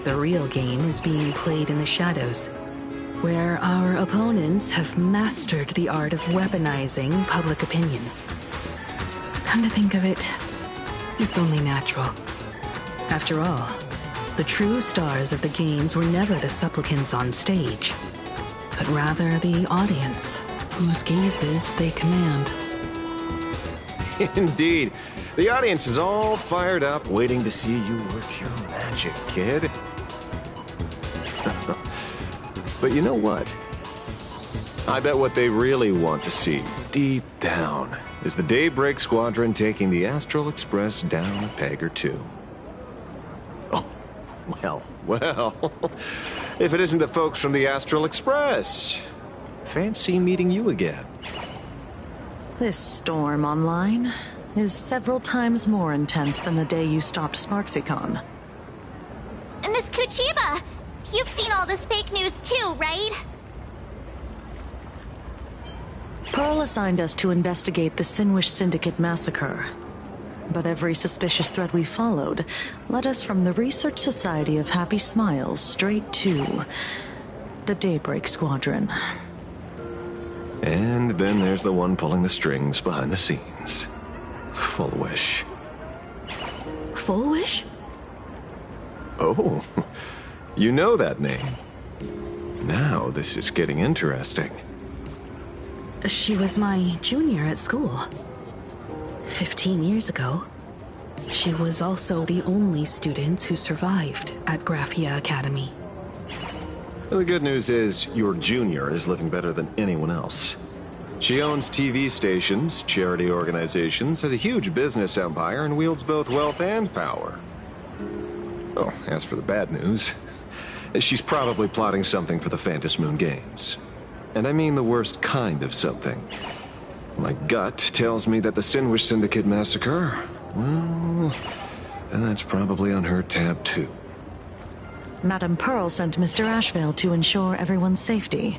The real game is being played in the shadows, where our opponents have mastered the art of weaponizing public opinion. Come to think of it, it's only natural. After all, the true stars of the games were never the supplicants on stage, but rather the audience, whose gazes they command. Indeed. The audience is all fired up, waiting to see you work your magic, kid. But you know what? I bet what they really want to see, deep down, is the Daybreak Squadron taking the Astral Express down a peg or two. Oh, well. If it isn't the folks from the Astral Express. Fancy meeting you again. This storm online is several times more intense than the day you stopped SparksyCon. Miss Kuchiba, you've seen all this fake news too, right? Pearl assigned us to investigate the Sinwish Syndicate massacre. But every suspicious thread we followed led us from the Research Society of Happy Smiles straight to the Daybreak Squadron. And then there's the one pulling the strings behind the scenes. Full Wish. Full Wish? Oh, you know that name. Now this is getting interesting. She was my junior at school. 15 years ago. She was also the only student who survived at Graphia Academy. The good news is, your junior is living better than anyone else. She owns TV stations, charity organizations, has a huge business empire, and wields both wealth and power. Oh, as for the bad news, she's probably plotting something for the Phantom Moon games. And I mean the worst kind of something. My gut tells me that the Sinwish Syndicate massacre, well, that's probably on her tab too. Madame Pearl sent Mr. Ashvale to ensure everyone's safety.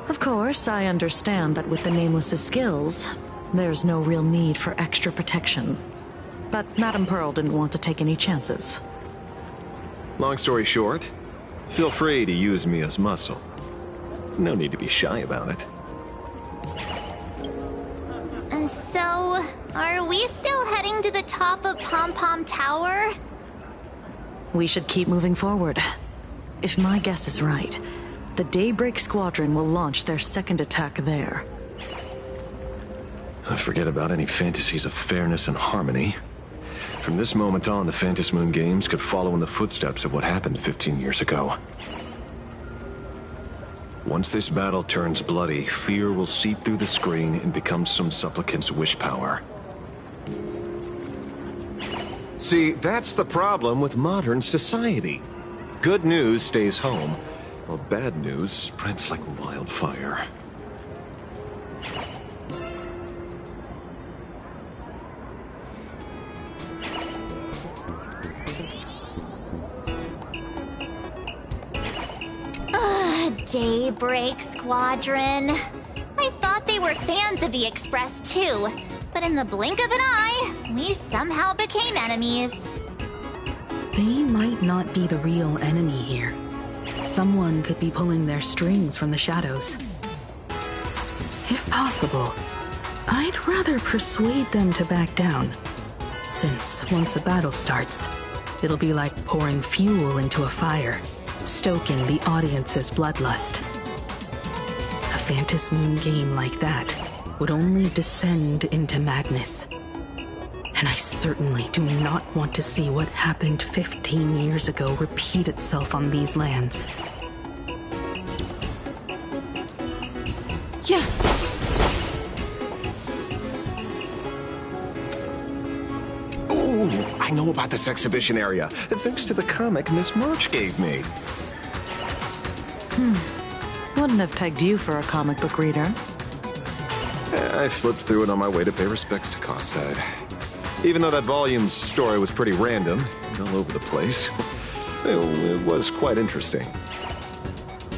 Of course, I understand that with the Nameless's skills, there's no real need for extra protection. But Madame Pearl didn't want to take any chances. Long story short, feel free to use me as muscle. No need to be shy about it. So, are we still heading to the top of Pom Pom Tower? We should keep moving forward. If my guess is right, the Daybreak Squadron will launch their second attack there. Forget about any fantasies of fairness and harmony. From this moment on, the Phantom Moon Games could follow in the footsteps of what happened 15 years ago. Once this battle turns bloody, fear will seep through the screen and become some supplicant's wish power. See, that's the problem with modern society. Good news stays home, while bad news spreads like wildfire. Daybreak Squadron. I thought they were fans of the Express too, but in the blink of an eye, we somehow became enemies. They might not be the real enemy here. Someone could be pulling their strings from the shadows. If possible, I'd rather persuade them to back down, since once a battle starts, it'll be like pouring fuel into a fire, stoking the audience's bloodlust. A Phantom Moon game like that would only descend into madness. And I certainly do not want to see what happened 15 years ago repeat itself on these lands. Yeah. Ooh, I know about this exhibition area, thanks to the comic Miss March gave me. Wouldn't have pegged you for a comic book reader. I flipped through it on my way to pay respects to Costide. Even though that volume's story was pretty random and all over the place, it was quite interesting.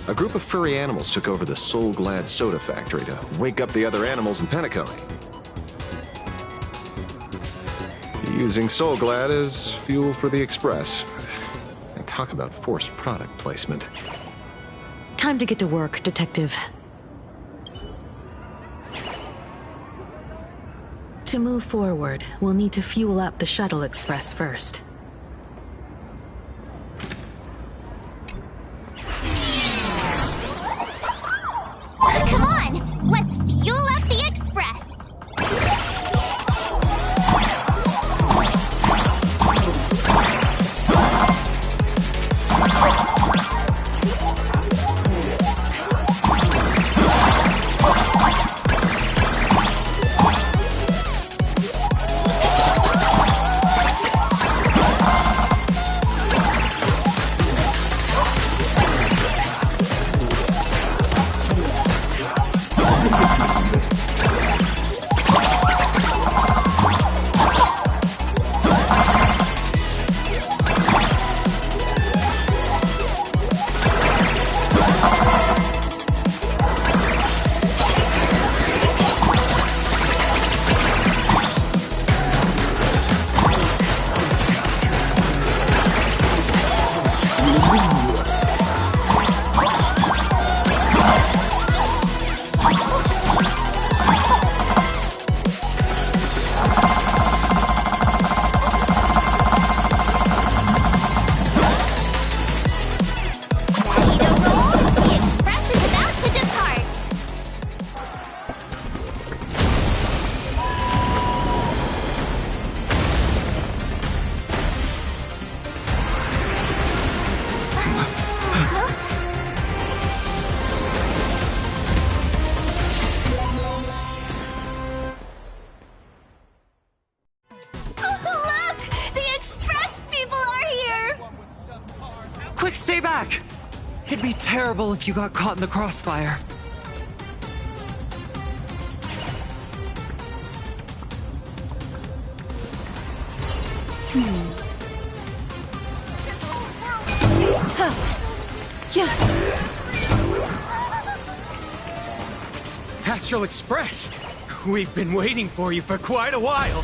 A group of furry animals took over the Soul Glad soda factory to wake up the other animals in Penacony. Using Soul Glad as fuel for the Express. And talk about forced product placement. Time to get to work, Detective. To move forward, we'll need to fuel up the Shuttle Express first. Come on, let's fuel up the Express. Quick, stay back! It'd be terrible if you got caught in the crossfire. Astral Express. We've been waiting for you for quite a while.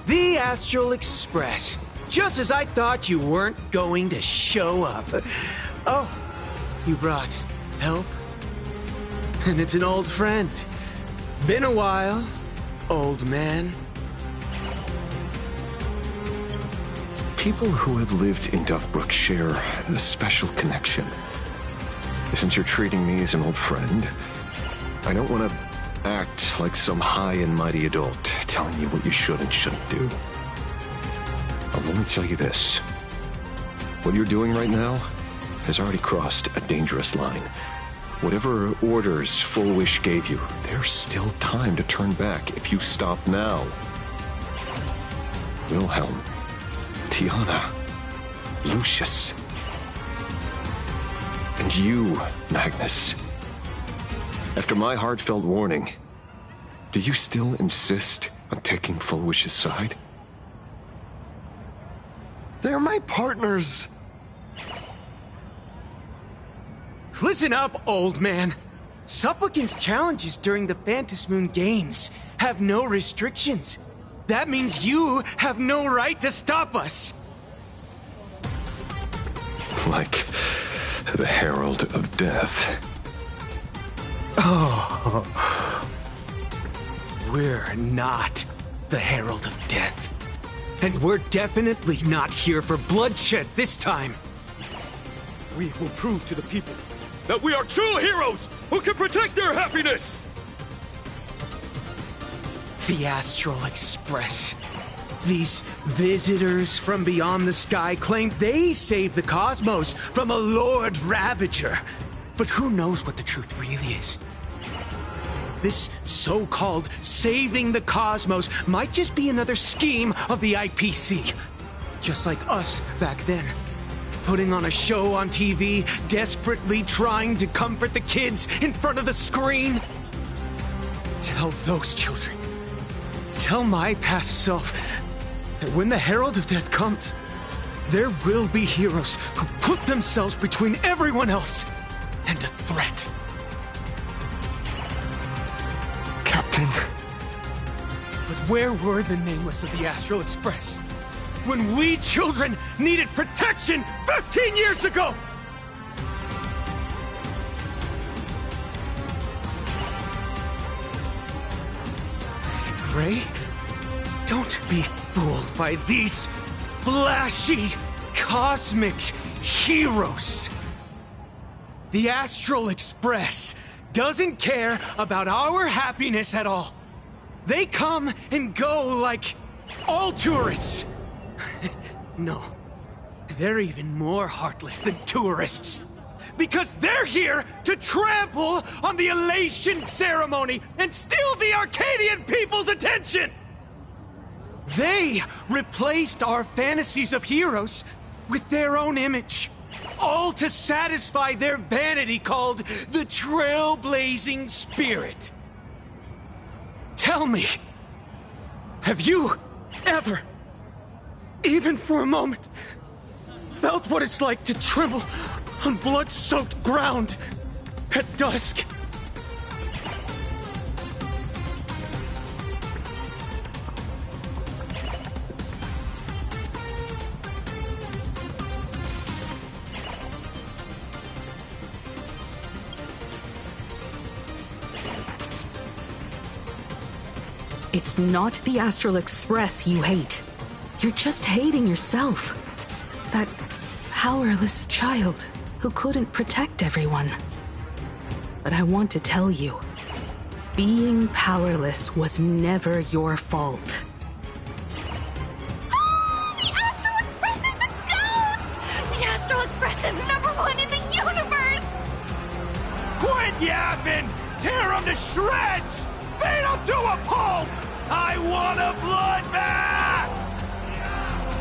The Astral Express. Just as I thought you weren't going to show up. Oh, you brought help? And it's an old friend. Been a while, old man. People who have lived in Duffbrook share a special connection. Since you're treating me as an old friend, I don't want to act like some high and mighty adult telling you what you should and shouldn't do. I'll only tell you this. What you're doing right now has already crossed a dangerous line. Whatever orders Full Wish gave you, there's still time to turn back if you stop now. Wilhelm, Tiana, Lucius, and you, Magnus. After my heartfelt warning, do you still insist on taking Full Wish's side? They're my partners. Listen up, old man. Supplicant's challenges during the Phantasmoon Games have no restrictions. That means you have no right to stop us. Like the Herald of Death. Oh. We're not the Herald of Death. And we're definitely not here for bloodshed this time. We will prove to the people that we are true heroes who can protect their happiness! The Astral Express. These visitors from beyond the sky claim they saved the cosmos from a Lord Ravager. But who knows what the truth really is? This so-called saving the cosmos might just be another scheme of the IPC. Just like us back then. Putting on a show on TV, desperately trying to comfort the kids in front of the screen. Tell those children. Tell my past self that when the Herald of Death comes, there will be heroes who put themselves between everyone else and a threat. Captain. But where were the nameless of the Astral Express when we children needed protection 15 years ago? Gray, don't be fooled by these flashy, cosmic heroes. The Astral Express doesn't care about our happiness at all. They come and go like all tourists. No, they're even more heartless than tourists. Because they're here to trample on the elation ceremony and steal the Arcadian people's attention! They replaced our fantasies of heroes with their own image. All to satisfy their vanity called the Trailblazing Spirit. Tell me, have you ever, even for a moment, felt what it's like to tremble on blood-soaked ground at dusk? It's not the Astral Express you hate. You're just hating yourself. That powerless child who couldn't protect everyone. But I want to tell you, being powerless was never your fault. Oh, the Astral Express is the GOAT! The Astral Express is #1 in the universe! Quit yapping! Tear them to shreds! Beat them to a pulp! I want a bloodbath!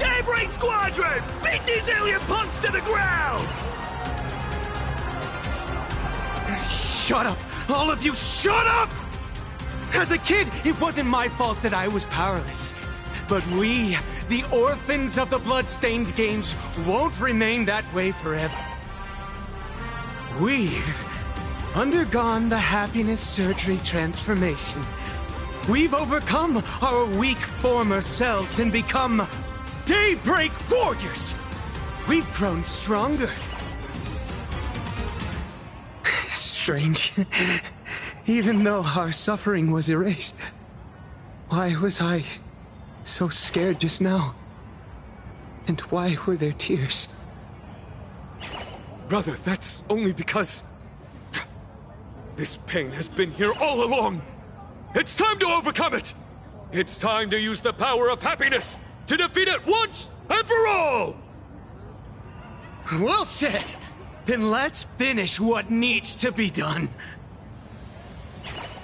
Daybreak Squadron! Beat these alien punks to the ground! Shut up! All of you, shut up! As a kid, it wasn't my fault that I was powerless. But we, the orphans of the blood-stained games, won't remain that way forever. We've undergone the happiness surgery transformation. We've overcome our weak former selves and become Daybreak Warriors. We've grown stronger. Strange. Even though our suffering was erased, why was I so scared just now? And why were there tears? Brother, that's only because... this pain has been here all along. It's time to overcome it! It's time to use the power of happiness to defeat it once and for all! Well said! Then let's finish what needs to be done.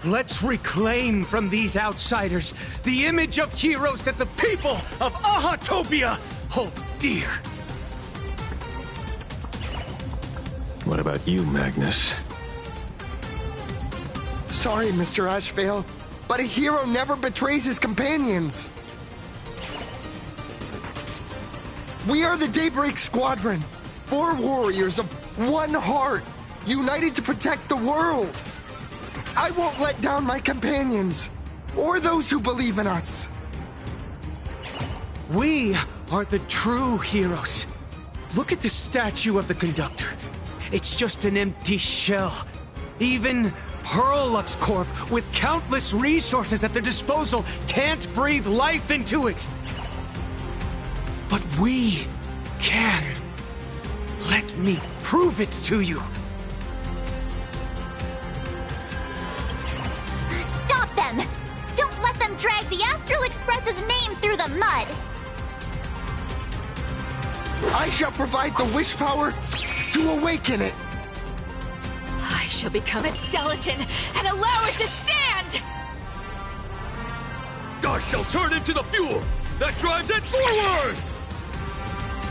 Let's reclaim from these outsiders the image of heroes that the people of Ahatopia hold dear. What about you, Magnus? Sorry, Mr. Ashvale, but a hero never betrays his companions. We are the Daybreak Squadron, 4 warriors of one heart, united to protect the world. I won't let down my companions, or those who believe in us. We are the true heroes. Look at the statue of the conductor. It's just an empty shell. Even Perlux Corp, with countless resources at their disposal, can't breathe life into it. But we can. Let me prove it to you. Stop them! Don't let them drag the Astral Express's name through the mud! I shall provide the wish power to awaken it. I shall become its skeleton and allow it to stand! I shall turn into the fuel that drives it forward!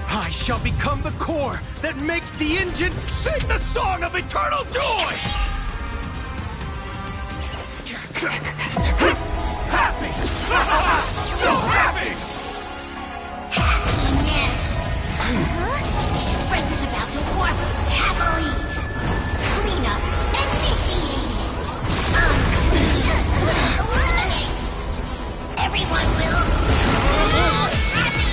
I shall become the core that makes the engine sing the song of eternal joy! Happy! So happy! The Express is about to warp happily. Cleanup initiated. Unclean. Eliminate. Everyone will be happy.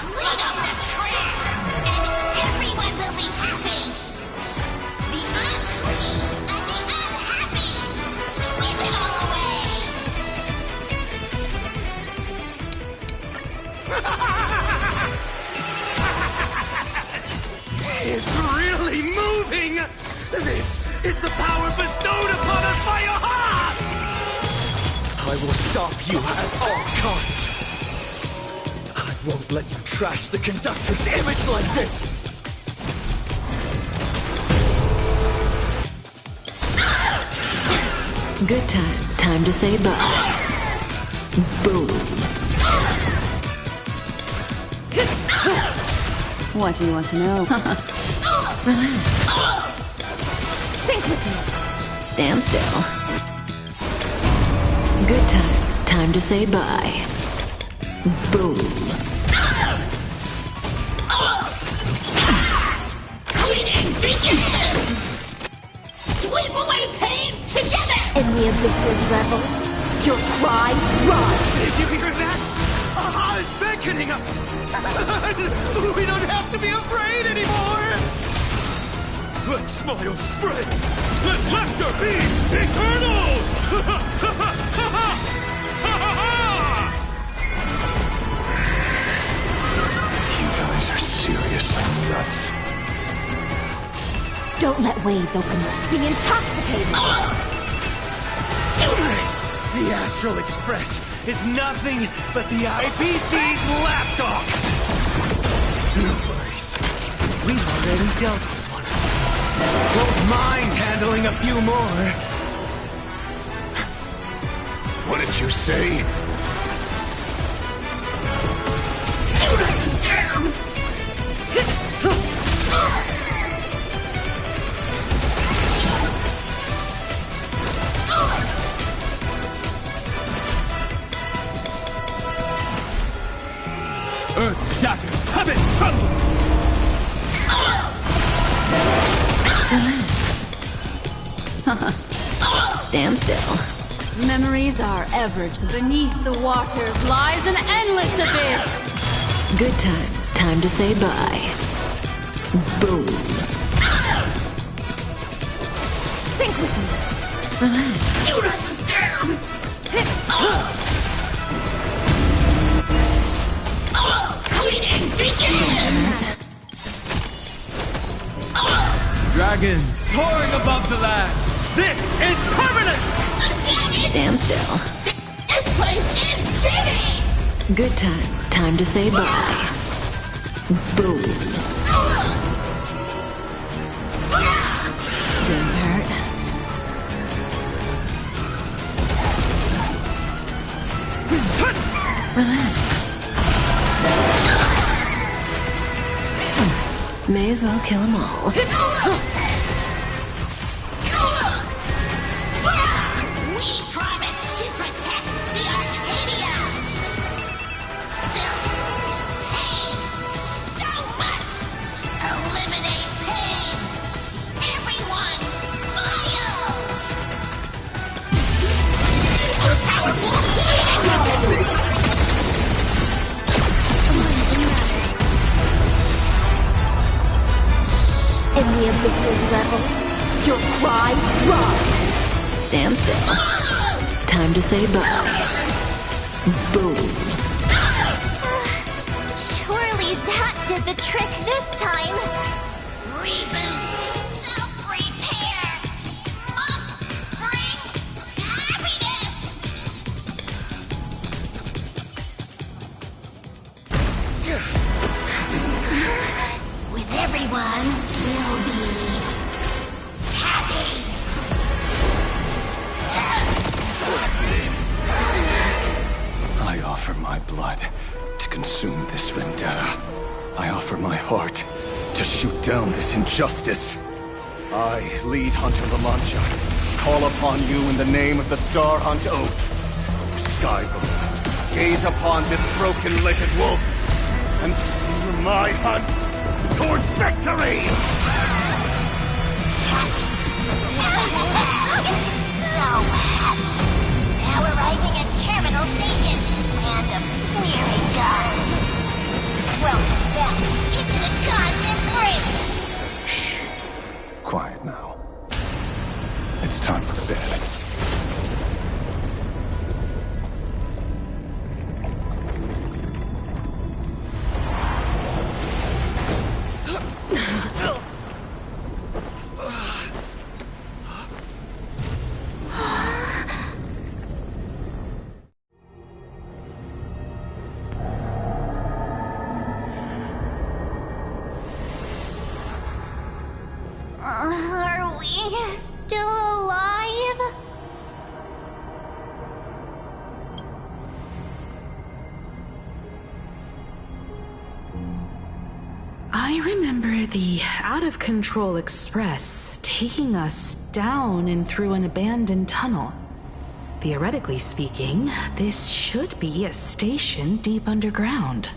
Clean up the trash, and everyone will be happy. The unclean and the unhappy, sweep it all It's really moving! This is the power bestowed upon us by Aha! I will stop you at all costs. I won't let you trash the conductor's image like this! Good times. Time to say bye. Boom. What do you want to know? Relax. Think with me. Stand still. Good times. Time to say bye. Boom. Cleaning begins! Sweep away pain together! In the abyss's revels, your cries run! Did you hear that? Aha is beckoning us! We don't have to be afraid anymore! Let smiles spread! Let laughter be eternal! You guys are seriously nuts. Don't let waves open you. Be intoxicated! The Astral Express is nothing but the IPC's lapdog! Won't mind handling a few more. What did you say? Don't understand! Earth shatters, heaven trembles! Stand still. Memories are ever. Beneath the waters lies an endless abyss. Good times. Time to say bye. Boom. Sink with me. Relax. Don't understand! Cleaning begin! Dragons soaring above the lands. This is permanence! Stand still. This place is dirty! Good times. Time to say bye. Boom. Didn't hurt. Relax. May as well kill them all. We promise to protect the Arcadia! Still, pain! So much! Eliminate pain! Everyone smile! In the abyss's revels, your cries rise. Stand still. Time to say bye. Boom. Surely that did the trick this time. Reboot! Self-repair! Must bring happiness! With everyone, we'll be happy! I offer my blood to consume this vendetta. I offer my heart to shoot down this injustice. I, lead Hunter La Mancha, call upon you in the name of the Star Hunt Oath. Skybound, gaze upon this broken-legged wolf and steer my hunt toward victory! So happy! Now arriving at Terminal Station, land of smearing gods. Welcome back into the gods' embrace! Shh. Quiet now. It's time for bed. Are we still alive? I remember the out-of-control express taking us down and through an abandoned tunnel. Theoretically speaking, this should be a station deep underground.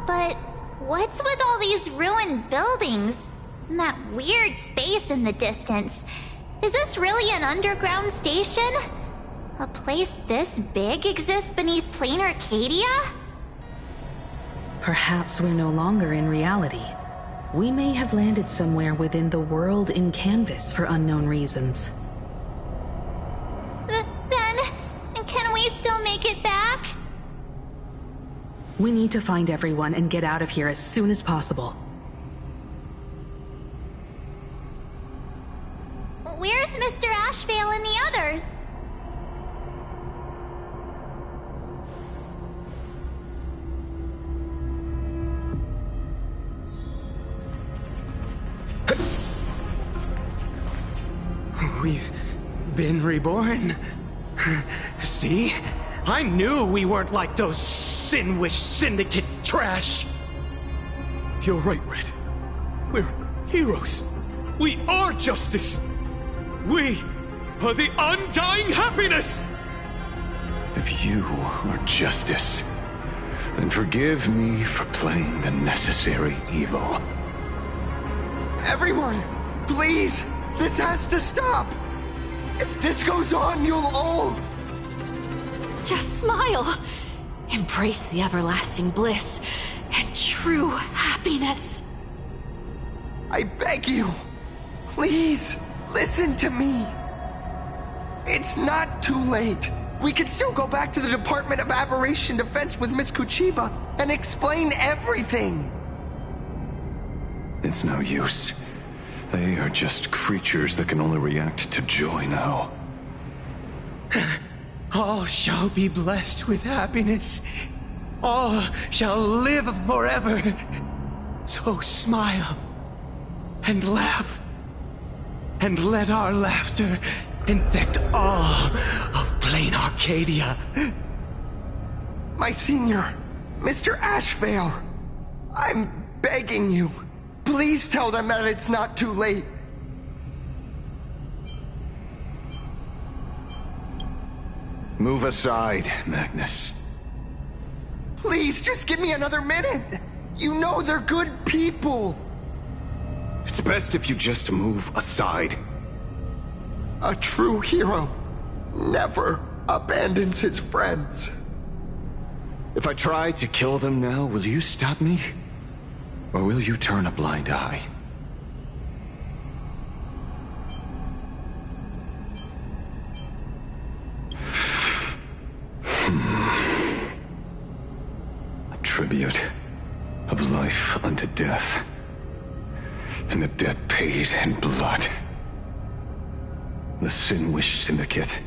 But what's with all these ruined buildings? And that weird space in the distance? Is this really an underground station? A place this big exists beneath plain Arcadia? Perhaps we're no longer in reality. We may have landed somewhere within the world in canvas for unknown reasons. Then, can we still make it back? We need to find everyone and get out of here as soon as possible. Where's Mr. Ashvale and the others? we've been reborn. See? I knew we weren't like those Sinwish Syndicate trash. You're right, Red. We're heroes. We are justice. We are the undying happiness! If you are justice, then forgive me for playing the necessary evil. Everyone, please! This has to stop! If this goes on, you'll all... Just smile. Embrace the everlasting bliss and true happiness. I beg you, please, listen to me. It's not too late. We can still go back to the Department of Aberration Defense with Miss Kuchiba and explain everything. It's no use. They are just creatures that can only react to joy now. All shall be blessed with happiness. All shall live forever. So smile and laugh, and let our laughter infect all of plain Arcadia. My senior, Mr. Ashvale, I'm begging you. Please tell them that it's not too late. Move aside, Magnus. Please, just give me another minute. You know they're good people. It's best if you just move aside. A true hero never abandons his friends. If I try to kill them now, will you stop me? Or will you turn a blind eye? A tribute of life unto death, and the debt paid in blood. The Sinwish Syndicate,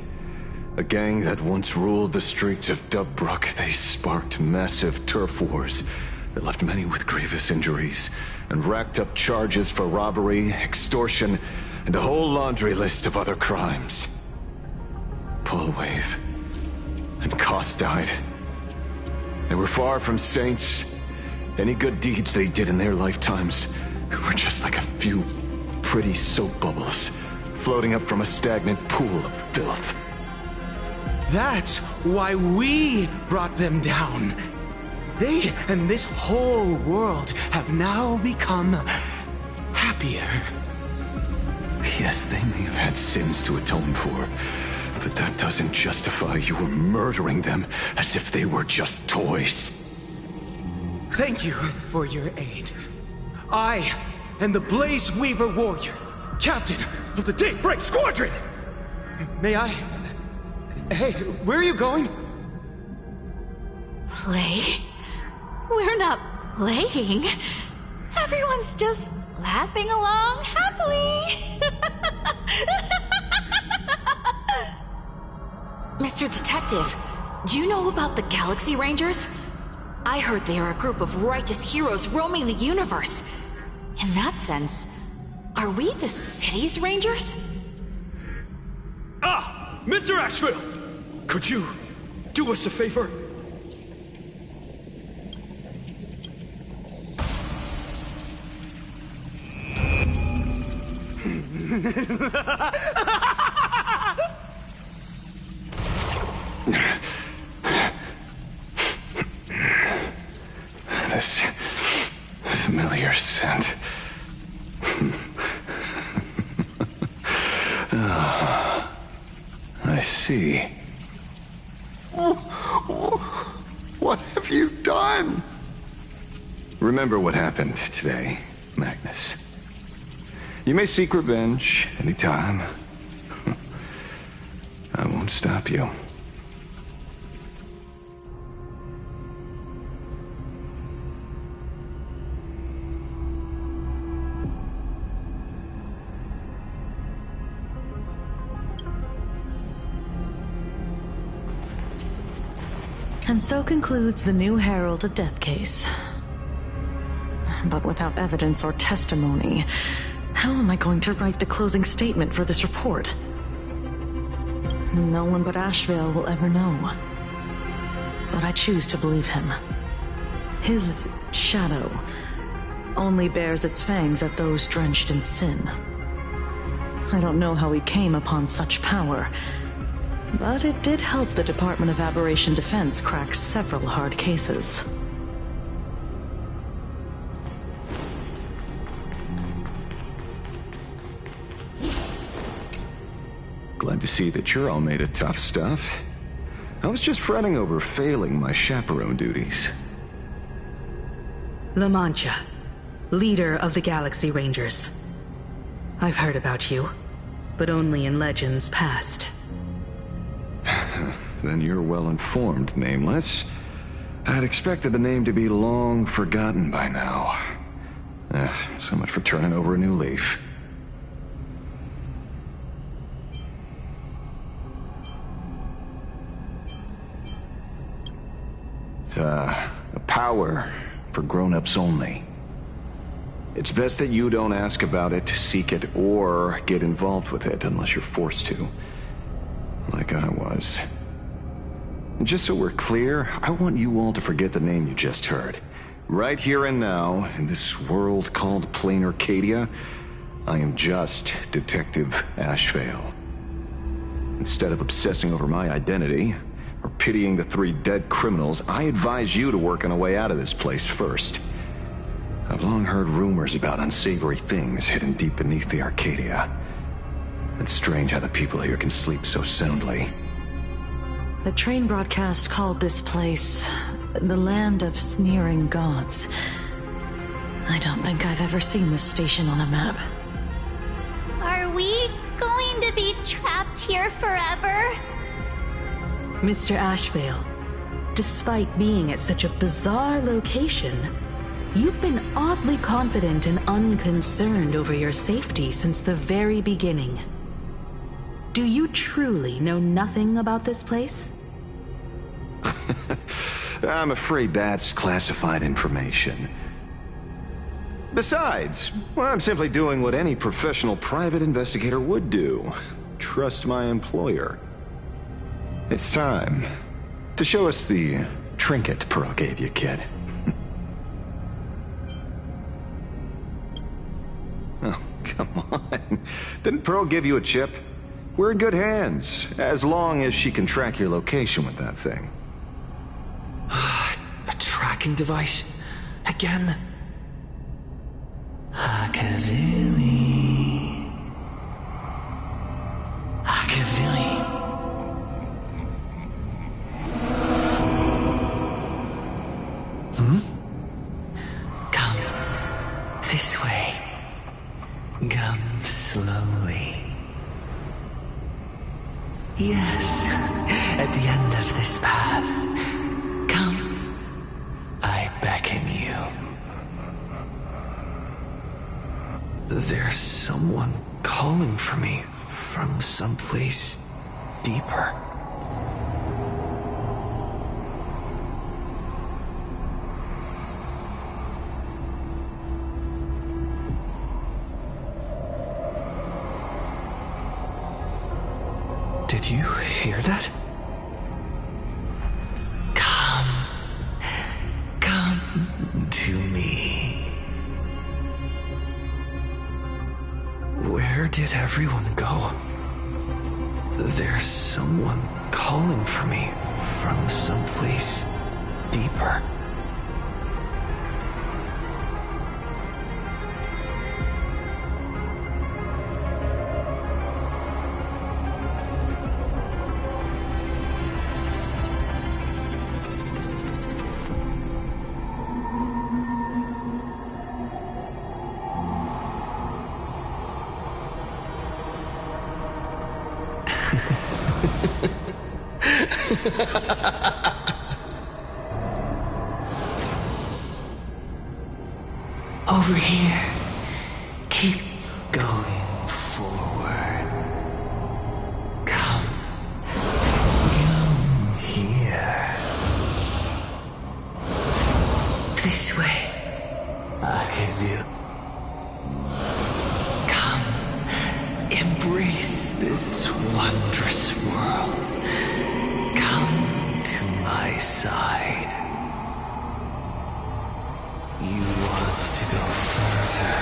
a gang that once ruled the streets of Dubbrook. They sparked massive turf wars that left many with grievous injuries, and racked up charges for robbery, extortion, and a whole laundry list of other crimes. Pullwave and Koss died. They were far from saints. Any good deeds they did in their lifetimes were just like a few pretty soap bubbles floating up from a stagnant pool of filth. That's why we brought them down. They and this whole world have now become happier. Yes, they may have had sins to atone for, but that doesn't justify your murdering them as if they were just toys. Thank you for your aid. I am the Blaze Weaver Warrior, Captain of the Daybreak Squadron! May I... Hey, where are you going? Play? We're not playing. Everyone's just laughing along happily. Mr. Detective, do you know about the Galaxy Rangers? I heard they are a group of righteous heroes roaming the universe. In that sense, are we the city's Rangers? Ah! Mr. Asheville! Could you do us a favor? This familiar scent. I see. What have you done? Remember what happened today, Magnus. You may seek revenge anytime. I won't stop you. And so concludes the new Herald of Death case. But without evidence or testimony, how am I going to write the closing statement for this report? No one but Ashvale will ever know. But I choose to believe him. His shadow only bears its fangs at those drenched in sin. I don't know how he came upon such power, but it did help the Department of Aberration Defense crack several hard cases. Glad to see that you're all made of tough stuff. I was just fretting over failing my chaperone duties. La Mancha, leader of the Galaxy Rangers. I've heard about you, but only in legends past. Then you're well informed, Nameless. I'd expected the name to be long forgotten by now. So much for turning over a new leaf. A power for grown-ups only. It's best that you don't ask about it, seek it, or get involved with it unless you're forced to. Like I was. And just so we're clear, I want you all to forget the name you just heard. Right here and now, in this world called Plain Arcadia, I am just Detective Ashvale. Instead of obsessing over my identity, or pitying the 3 dead criminals, I advise you to work on a way out of this place first. I've long heard rumors about unsavory things hidden deep beneath the Arcadia. It's strange how the people here can sleep so soundly. The train broadcast called this place the Land of Sneering Gods. I don't think I've ever seen this station on a map. Are we going to be trapped here forever? Mr. Ashvale, despite being at such a bizarre location, you've been oddly confident and unconcerned over your safety since the very beginning. Do you truly know nothing about this place? I'm afraid that's classified information. Besides, I'm simply doing what any professional private investigator would do. Trust my employer. It's time to show us the trinket Pearl gave you, kid. Oh, come on. Didn't Pearl give you a chip? We're in good hands, as long as she can track your location with that thing. A tracking device? Again? Akavili. Akavili. Come. This way. Come slowly. Yes, at the end of this path. Come. I beckon you. There's someone calling for me from someplace deeper. Did you hear that? Come to me. Where did everyone go? There's someone calling for me from someplace deeper. Over here. Keep going forward. Come. Come here. This way. I give you. Come. Embrace this wondrous world. Come to my side. You want to go further,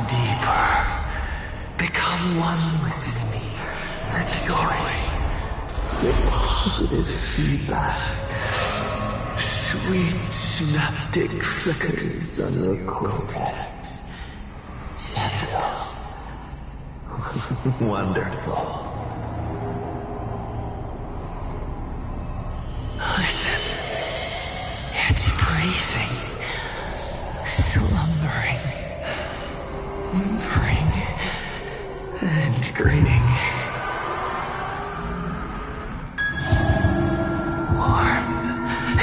deeper, become one with me. The joy, the positive feedback, sweet synaptic flickers on your cortex. Gentle. Wonderful. Listen. It's breathing. Slumbering. Whimpering. And grinning. Warm.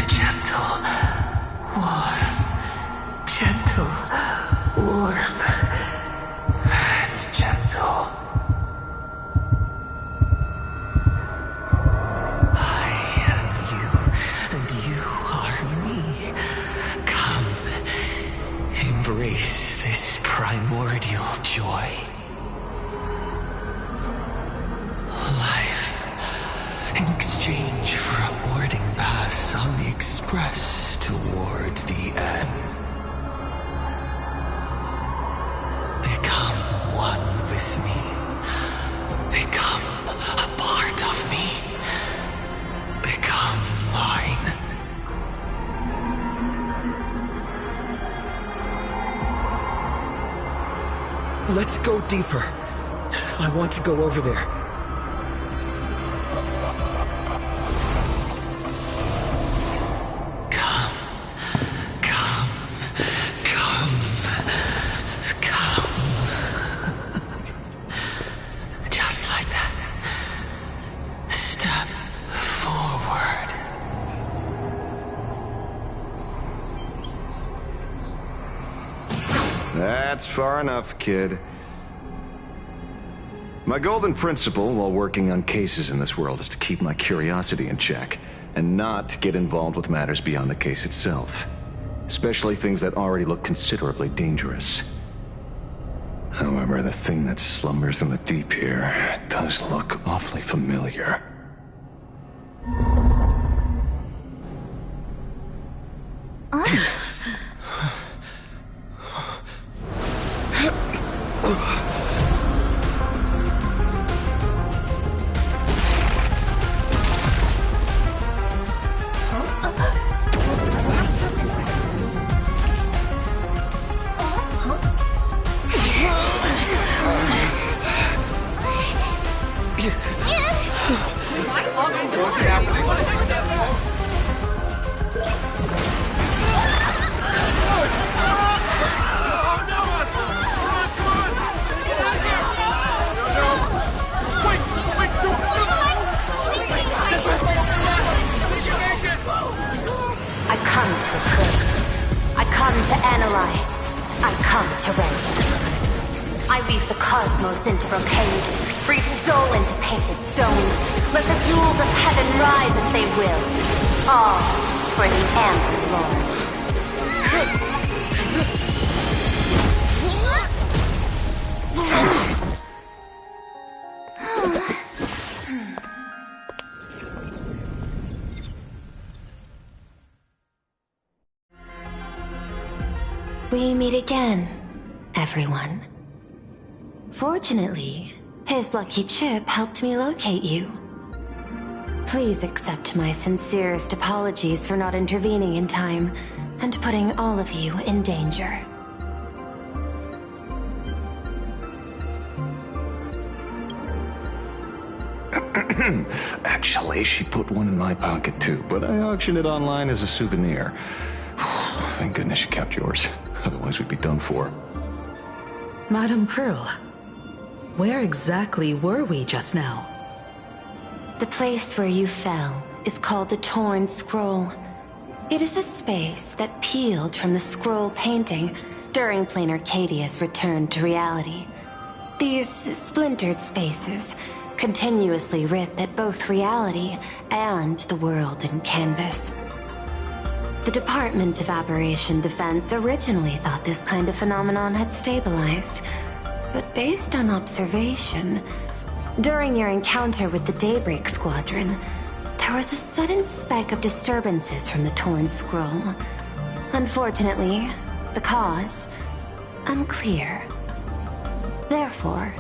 Gentle. Warm. Gentle. Warm. And gentle. Embrace this primordial joy. Life, in exchange for a boarding pass on the express toward the end. Become one with me. Become a part of me. Become mine. Let's go deeper. I want to go over there. Come. Come. Come. Come. Just like that. Step forward. That's far enough, kid. My golden principle while working on cases in this world is to keep my curiosity in check and not get involved with matters beyond the case itself, especially things that already look considerably dangerous. However, the thing that slumbers in the deep here does look awfully familiar. We meet again, everyone. Fortunately, his lucky chip helped me locate you. Please accept my sincerest apologies for not intervening in time and putting all of you in danger. Actually, she put one in my pocket too, but I auctioned it online as a souvenir. Thank goodness you kept yours. Otherwise we'd be done for. Madame Pearl, where exactly were we just now? The place where you fell is called the Torn Scroll. It is a space that peeled from the scroll painting during Plain Arcadia's return to reality. These splintered spaces continuously rip at both reality and the world in canvas. The Department of Aberration Defense originally thought this kind of phenomenon had stabilized, but based on observation, During your encounter with the Daybreak Squadron, there was a sudden spike of disturbances from the torn scroll. Unfortunately, the cause, unclear. Therefore,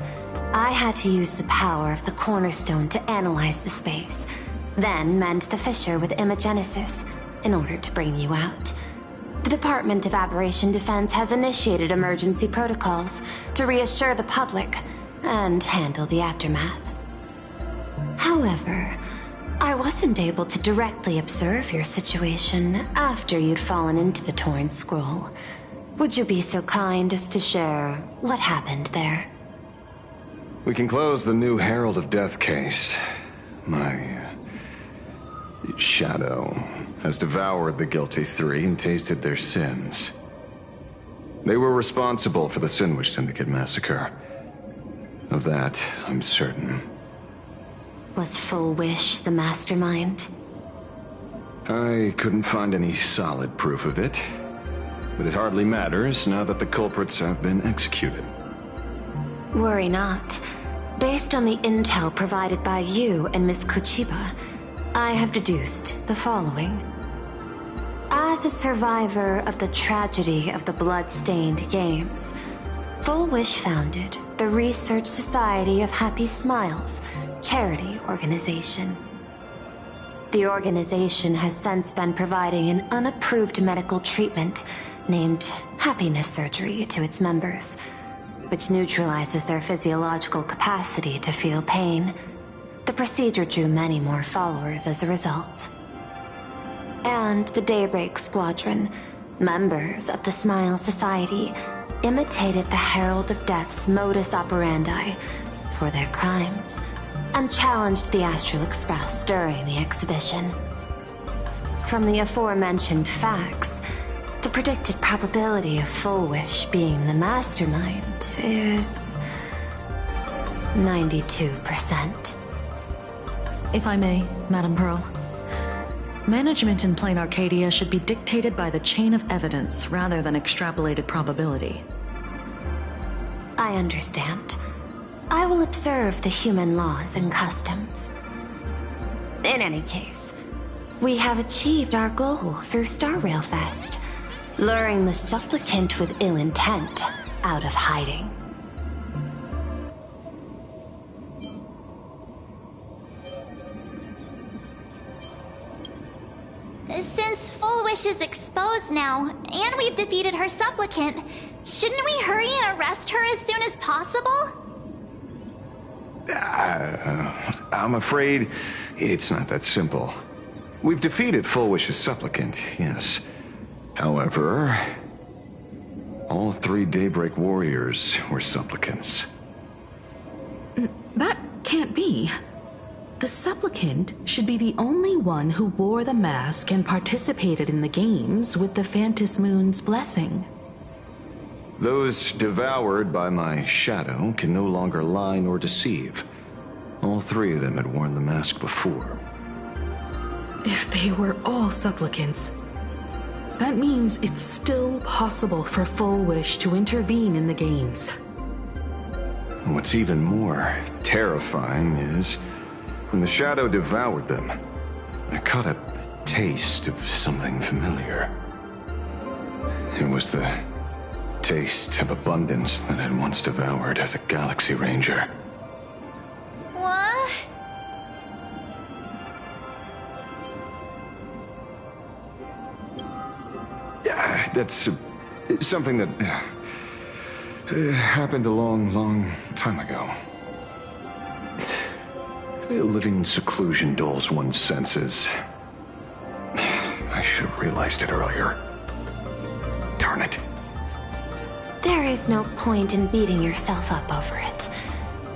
I had to use the power of the Cornerstone to analyze the space, then mend the fissure with Imagenesis in order to bring you out. The Department of Aberration Defense has initiated emergency protocols to reassure the public and handle the aftermath. However, I wasn't able to directly observe your situation after you'd fallen into the torn scroll. Would you be so kind as to share what happened there? We can close the new Herald of Death case. My shadow has devoured the guilty three and tasted their sins. They were responsible for the Sinwish Syndicate massacre. Of that, I'm certain. Was Full Wish the mastermind? I couldn't find any solid proof of it, but it hardly matters now that the culprits have been executed. Worry not. Based on the intel provided by you and Miss Kuchiba, I have deduced the following. As a survivor of the tragedy of the Blood-Stained Games, Full Wish founded the Research Society of Happy Smiles, charity organization. The organization has since been providing an unapproved medical treatment named happiness surgery to its members, which neutralizes their physiological capacity to feel pain. The procedure drew many more followers as a result. And the Daybreak Squadron, members of the Smile Society, imitated the Herald of Death's modus operandi for their crimes, and challenged the Astral Express during the exhibition. From the aforementioned facts, the predicted probability of Full Wish being the mastermind is 92%. If I may, Madam Pearl. Management in Plain Arcadia should be dictated by the chain of evidence rather than extrapolated probability. I understand. I will observe the human laws and customs. In any case, we have achieved our goal through Star Rail Fest, luring the supplicant with ill intent out of hiding. Since Full Wish is exposed now, and we've defeated her supplicant, shouldn't we hurry and arrest her as soon as possible? I'm afraid it's not that simple. We've defeated Full Wish's supplicant, yes. However, all three Daybreak warriors were supplicants. That can't be. The supplicant should be the only one who wore the mask and participated in the games with the Phantasmoon's blessing. Those devoured by my shadow can no longer lie nor deceive. All three of them had worn the mask before. If they were all supplicants, that means it's still possible for Full Wish to intervene in the games. What's even more terrifying is, when the shadow devoured them, I caught a taste of something familiar. It was the taste of abundance that I'd once devoured as a Galaxy Ranger. What? That's something that happened a long time ago. Living in seclusion dulls one's senses. I should have realized it earlier. Darn it. There is no point in beating yourself up over it.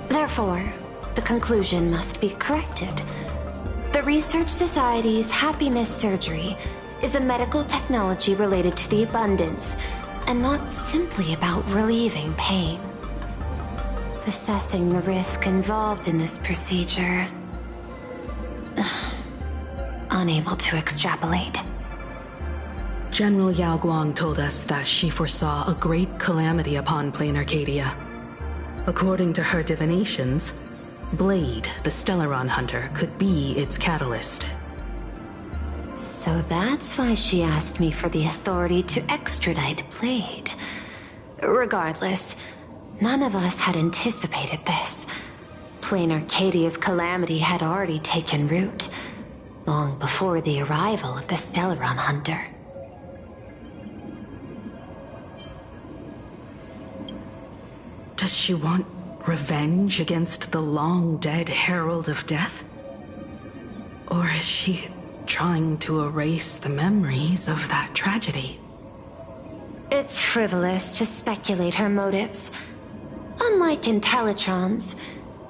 Therefore, the conclusion must be corrected. The Research Society's happiness surgery is a medical technology related to the abundance, and not simply about relieving pain. Assessing the risk involved in this procedure. Unable to extrapolate. General Yao Guang told us that she foresaw a great calamity upon Plain Arcadia. According to her divinations, Blade, the Stellaron hunter, could be its catalyst. So that's why she asked me for the authority to extradite Blade. Regardless, none of us had anticipated this. Plain Arcadia's calamity had already taken root, long before the arrival of the Stellaron hunter. Does she want revenge against the long-dead Herald of Death? Or is she trying to erase the memories of that tragedy? It's frivolous to speculate her motives. Unlike Intellitrons,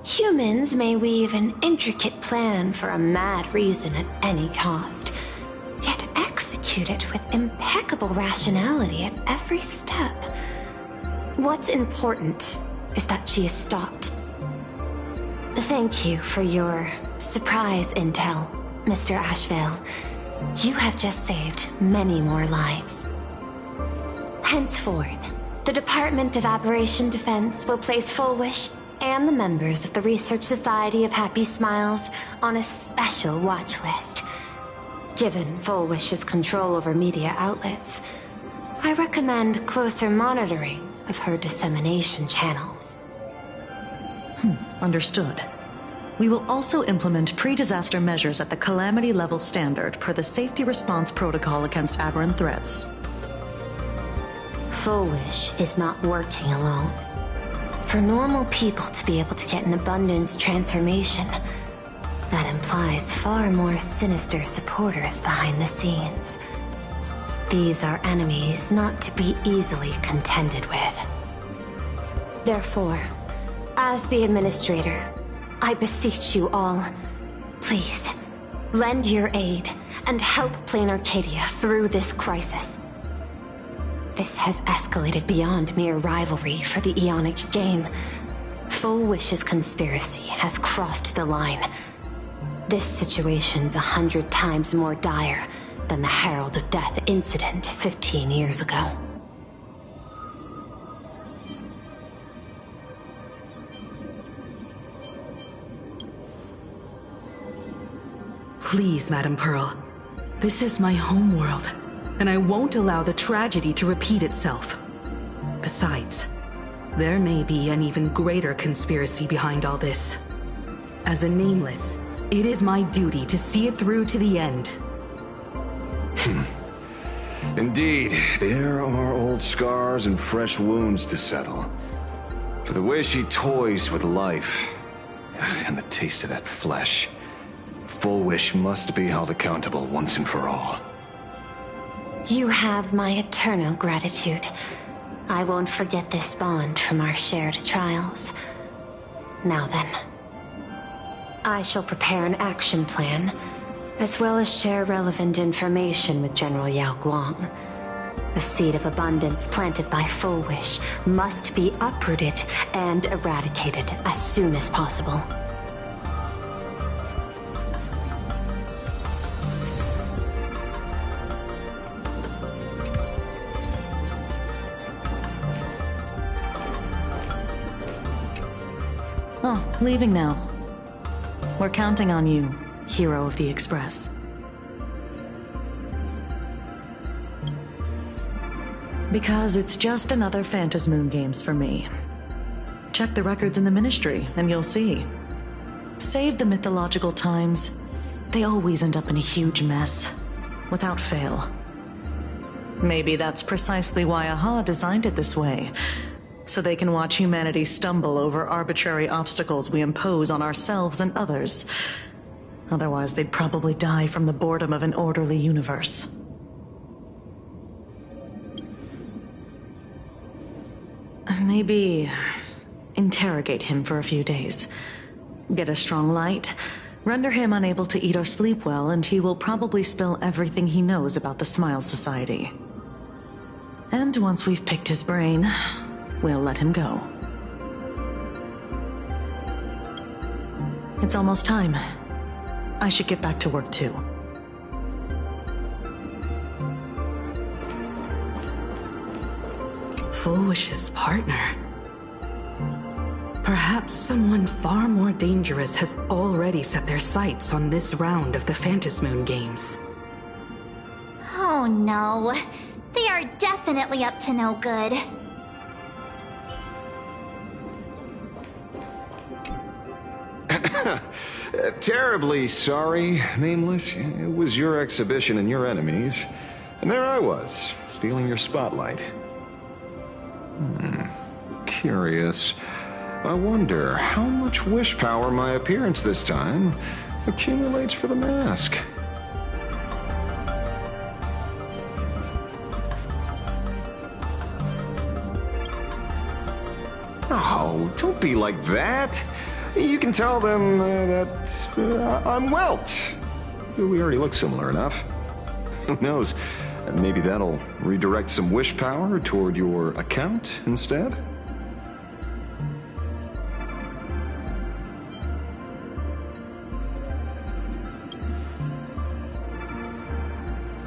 humans may weave an intricate plan for a mad reason at any cost, yet execute it with impeccable rationality at every step. What's important is that she is stopped. Thank you for your surprise intel, Mr. Ashvale. You have just saved many more lives. Henceforth, the Department of Aberration Defense will place Fullwish and the members of the Research Society of Happy Smiles on a special watch list. Given Fullwish's control over media outlets, I recommend closer monitoring of her dissemination channels. Understood. We will also implement pre-disaster measures at the calamity level standard per the safety response protocol against aberrant threats. Fullwish is not working alone. For normal people to be able to get an abundance transformation, that implies far more sinister supporters behind the scenes. These are enemies not to be easily contended with. Therefore, as the administrator, I beseech you all, please, lend your aid and help Plain Arcadia through this crisis. This has escalated beyond mere rivalry for the Ionic game. Fullwish's conspiracy has crossed the line. This situation's 100 times more dire than the Herald of Death incident 15 years ago. Please, Madam Pearl. This is my homeworld, and I won't allow the tragedy to repeat itself. Besides, there may be an even greater conspiracy behind all this. As a Nameless, it is my duty to see it through to the end. Indeed, there are old scars and fresh wounds to settle. For the way she toys with life, and the taste of that flesh, Fullwish must be held accountable once and for all. You have my eternal gratitude. I won't forget this bond from our shared trials. Now then, I shall prepare an action plan, as well as share relevant information with General Yao Guang. The seed of abundance planted by Fullwish must be uprooted and eradicated as soon as possible. Oh, leaving now. We're counting on you, Hero of the Express. Because it's just another Phantasmoon Games for me. Check the records in the Ministry, and you'll see. Save the mythological times, they always end up in a huge mess, without fail. Maybe that's precisely why AHA designed it this way, so they can watch humanity stumble over arbitrary obstacles we impose on ourselves and others. Otherwise, they'd probably die from the boredom of an orderly universe. Maybe interrogate him for a few days. Get a strong light, render him unable to eat or sleep well, and he will probably spill everything he knows about the Smile Society. And once we've picked his brain, we'll let him go. It's almost time. I should get back to work too. Fullwish's partner. Perhaps Perhaps someone far more dangerous has already set their sights on this round of the Phantasmoon Games. Oh no. They are definitely up to no good. Terribly sorry, Nameless. It was your exhibition and your enemies. And there I was, stealing your spotlight. Curious. I wonder how much wish power my appearance this time accumulates for the mask. Oh, don't be like that. You can tell them that I'm Welt. We already look similar enough. Who knows? Maybe that'll redirect some wish power toward your account instead?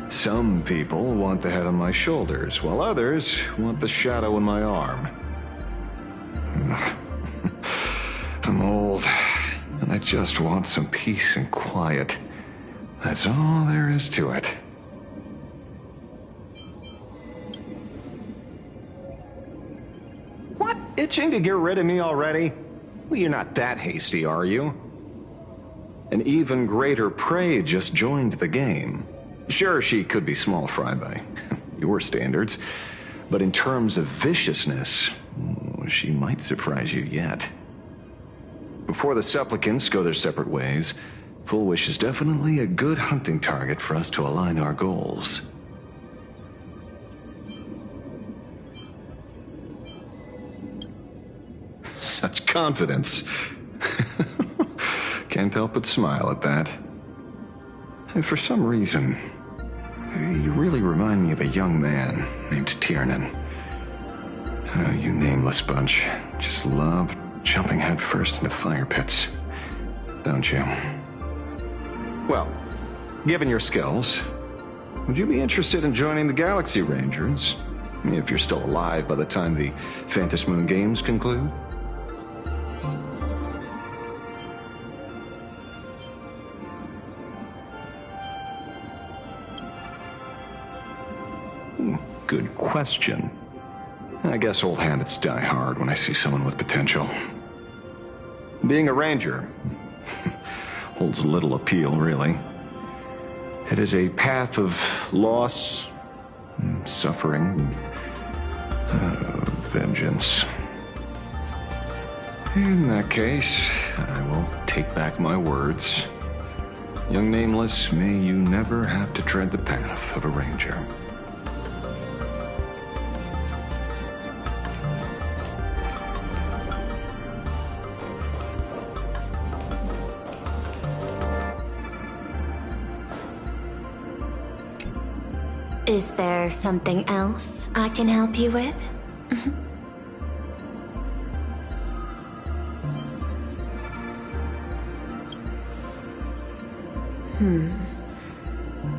Some people want the head on my shoulders, while others want the shadow in my arm. I'm old, and I just want some peace and quiet. That's all there is to it. What? Itching to get rid of me already? Well, you're not that hasty, are you? An even greater prey just joined the game. Sure, she could be small fry by your standards, but in terms of viciousness, she might surprise you yet. Before the supplicants go their separate ways, Full Wish is definitely a good hunting target for us to align our goals. Such confidence. Can't help but smile at that. And for some reason, you really remind me of a young man named Tiernan. Oh, you nameless bunch just love jumping headfirst into fire pits, don't you? Well, given your skills, would you be interested in joining the Galaxy Rangers? If you're still alive by the time the Phantasmoon Games conclude? Good question. I guess old habits die hard when I see someone with potential. Being a ranger holds little appeal, really. It is a path of loss, suffering, vengeance. In that case, I will take back my words. Young Nameless, may you never have to tread the path of a ranger. Is there something else I can help you with?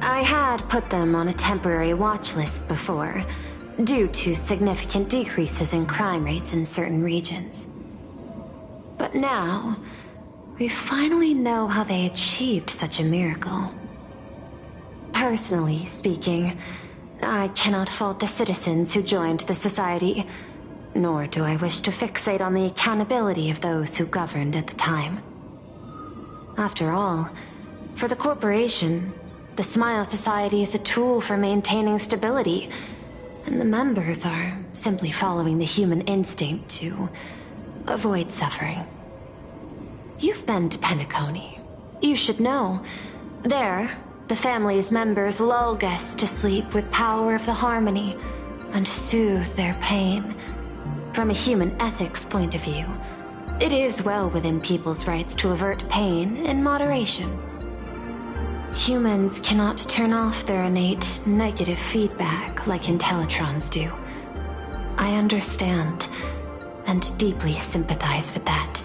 I had put them on a temporary watch list before, due to significant decreases in crime rates in certain regions. But now, we finally know how they achieved such a miracle. Personally speaking, I cannot fault the citizens who joined the society, nor do I wish to fixate on the accountability of those who governed at the time. After all, for the corporation, the Smile Society is a tool for maintaining stability, and the members are simply following the human instinct to avoid suffering. You've been to Penacony. You should know. There, the family's members lull guests to sleep with power of the harmony and soothe their pain. From a human ethics point of view, it is well within people's rights to avert pain in moderation. Humans cannot turn off their innate negative feedback like Intellitrons do. I understand and deeply sympathize with that.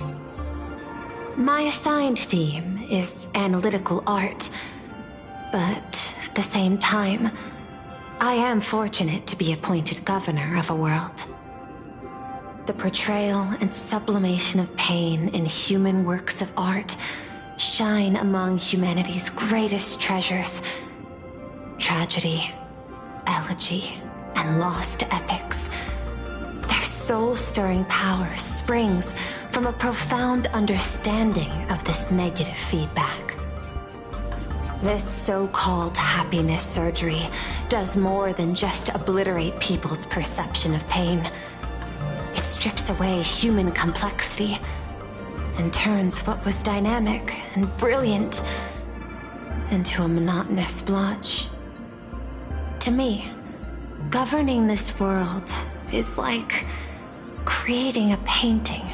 My assigned theme is analytical art, but at the same time, I am fortunate to be appointed governor of a world. The portrayal and sublimation of pain in human works of art shine among humanity's greatest treasures. Tragedy, elegy, and lost epics. Their soul-stirring power springs from a profound understanding of this negative feedback. This so-called happiness surgery does more than just obliterate people's perception of pain. It strips away human complexity and turns what was dynamic and brilliant into a monotonous blotch. To me, governing this world is like creating a painting.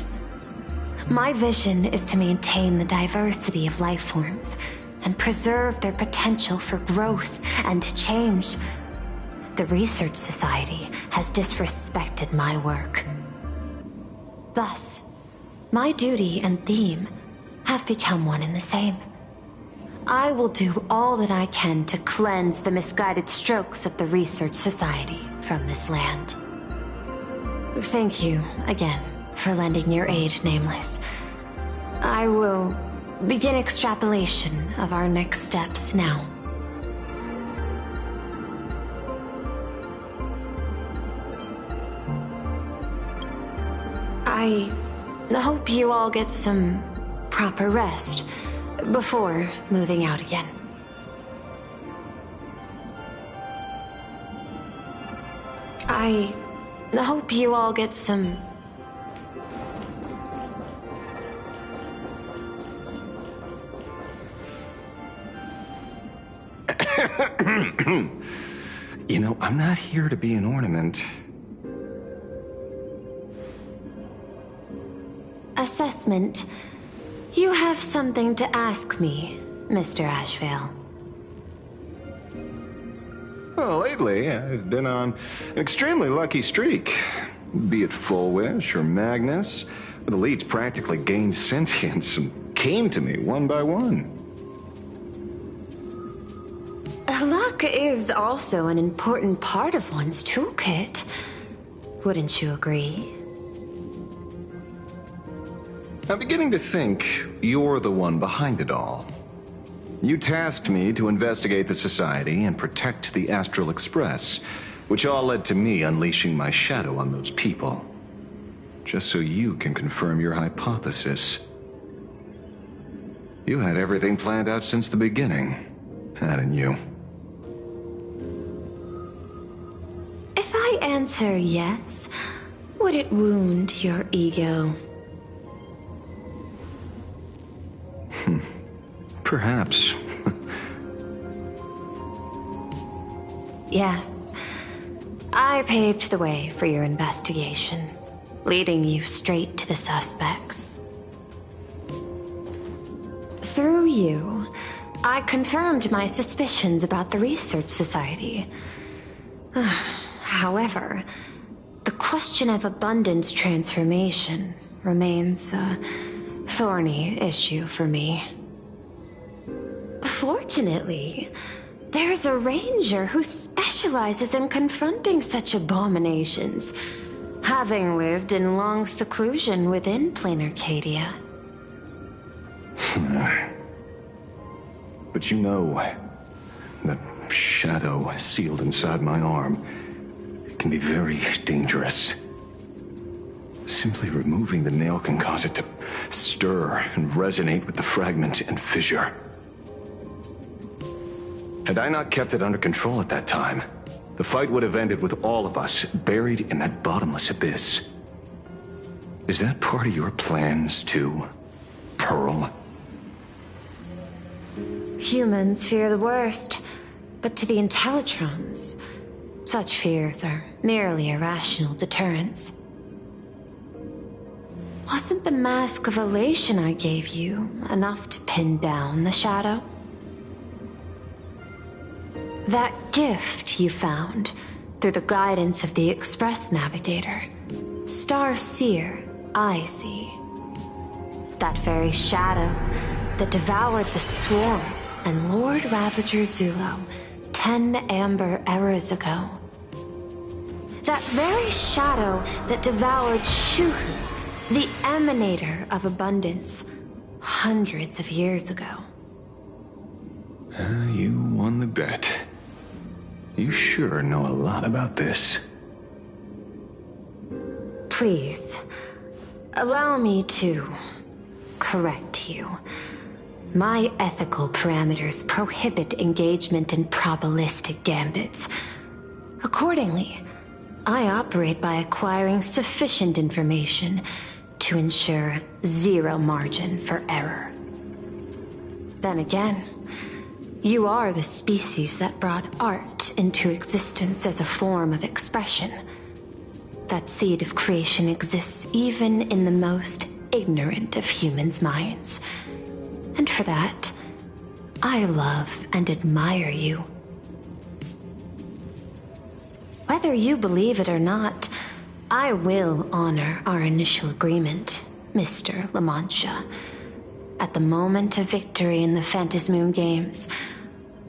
My vision is to maintain the diversity of life forms and preserve their potential for growth and change. The Research Society has disrespected my work. Thus, my duty and theme have become one and the same. I will do all that I can to cleanse the misguided strokes of the Research Society from this land. Thank you again for lending your aid, Nameless. I will begin extrapolation of our next steps now. I hope you all get some proper rest before moving out again. I hope you all get some... You know, I'm not here to be an ornament. Assessment. You have something to ask me, Mr. Ashvale. Well, lately, I've been on an extremely lucky streak. Be it Full Wish or Magnus, the elites practically gained sentience and came to me one by one. Luck is also an important part of one's toolkit. Wouldn't you agree? I'm beginning to think you're the one behind it all. You tasked me to investigate the Society and protect the Astral Express, which all led to me unleashing my shadow on those people. Just so you can confirm your hypothesis. You had everything planned out since the beginning, hadn't you? If I answer yes, would it wound your ego? Perhaps. Yes. I paved the way for your investigation, leading you straight to the suspects. Through you, I confirmed my suspicions about the Research Society. However, the question of abundance transformation remains a thorny issue for me. Fortunately, there's a ranger who specializes in confronting such abominations, having lived in long seclusion within plain Arcadia. But you know, that shadow sealed inside my arm can be very dangerous. Simply removing the nail can cause it to stir and resonate with the fragment and fissure. Had I not kept it under control at that time, the fight would have ended with all of us buried in that bottomless abyss. Is that part of your plans too, Pearl? Humans fear the worst, but to the Intellitrons, such fears are merely irrational deterrents. Wasn't the mask of elation I gave you enough to pin down the shadow? That gift you found through the guidance of the Express Navigator, Star Seer, I see. That very shadow that devoured the Swarm and Lord Ravager Zulo 10 amber eras ago. That very shadow that devoured Shuhu, the emanator of abundance, hundreds of years ago. You won the bet. You sure know a lot about this. Please, allow me to correct you. My ethical parameters prohibit engagement in probabilistic gambits. Accordingly, I operate by acquiring sufficient information to ensure zero margin for error. Then again, you are the species that brought art into existence as a form of expression. That seed of creation exists even in the most ignorant of humans' minds. And for that, I love and admire you. Whether you believe it or not, I will honor our initial agreement, Mr. La Mancha. At the moment of victory in the Phantasmoon Games,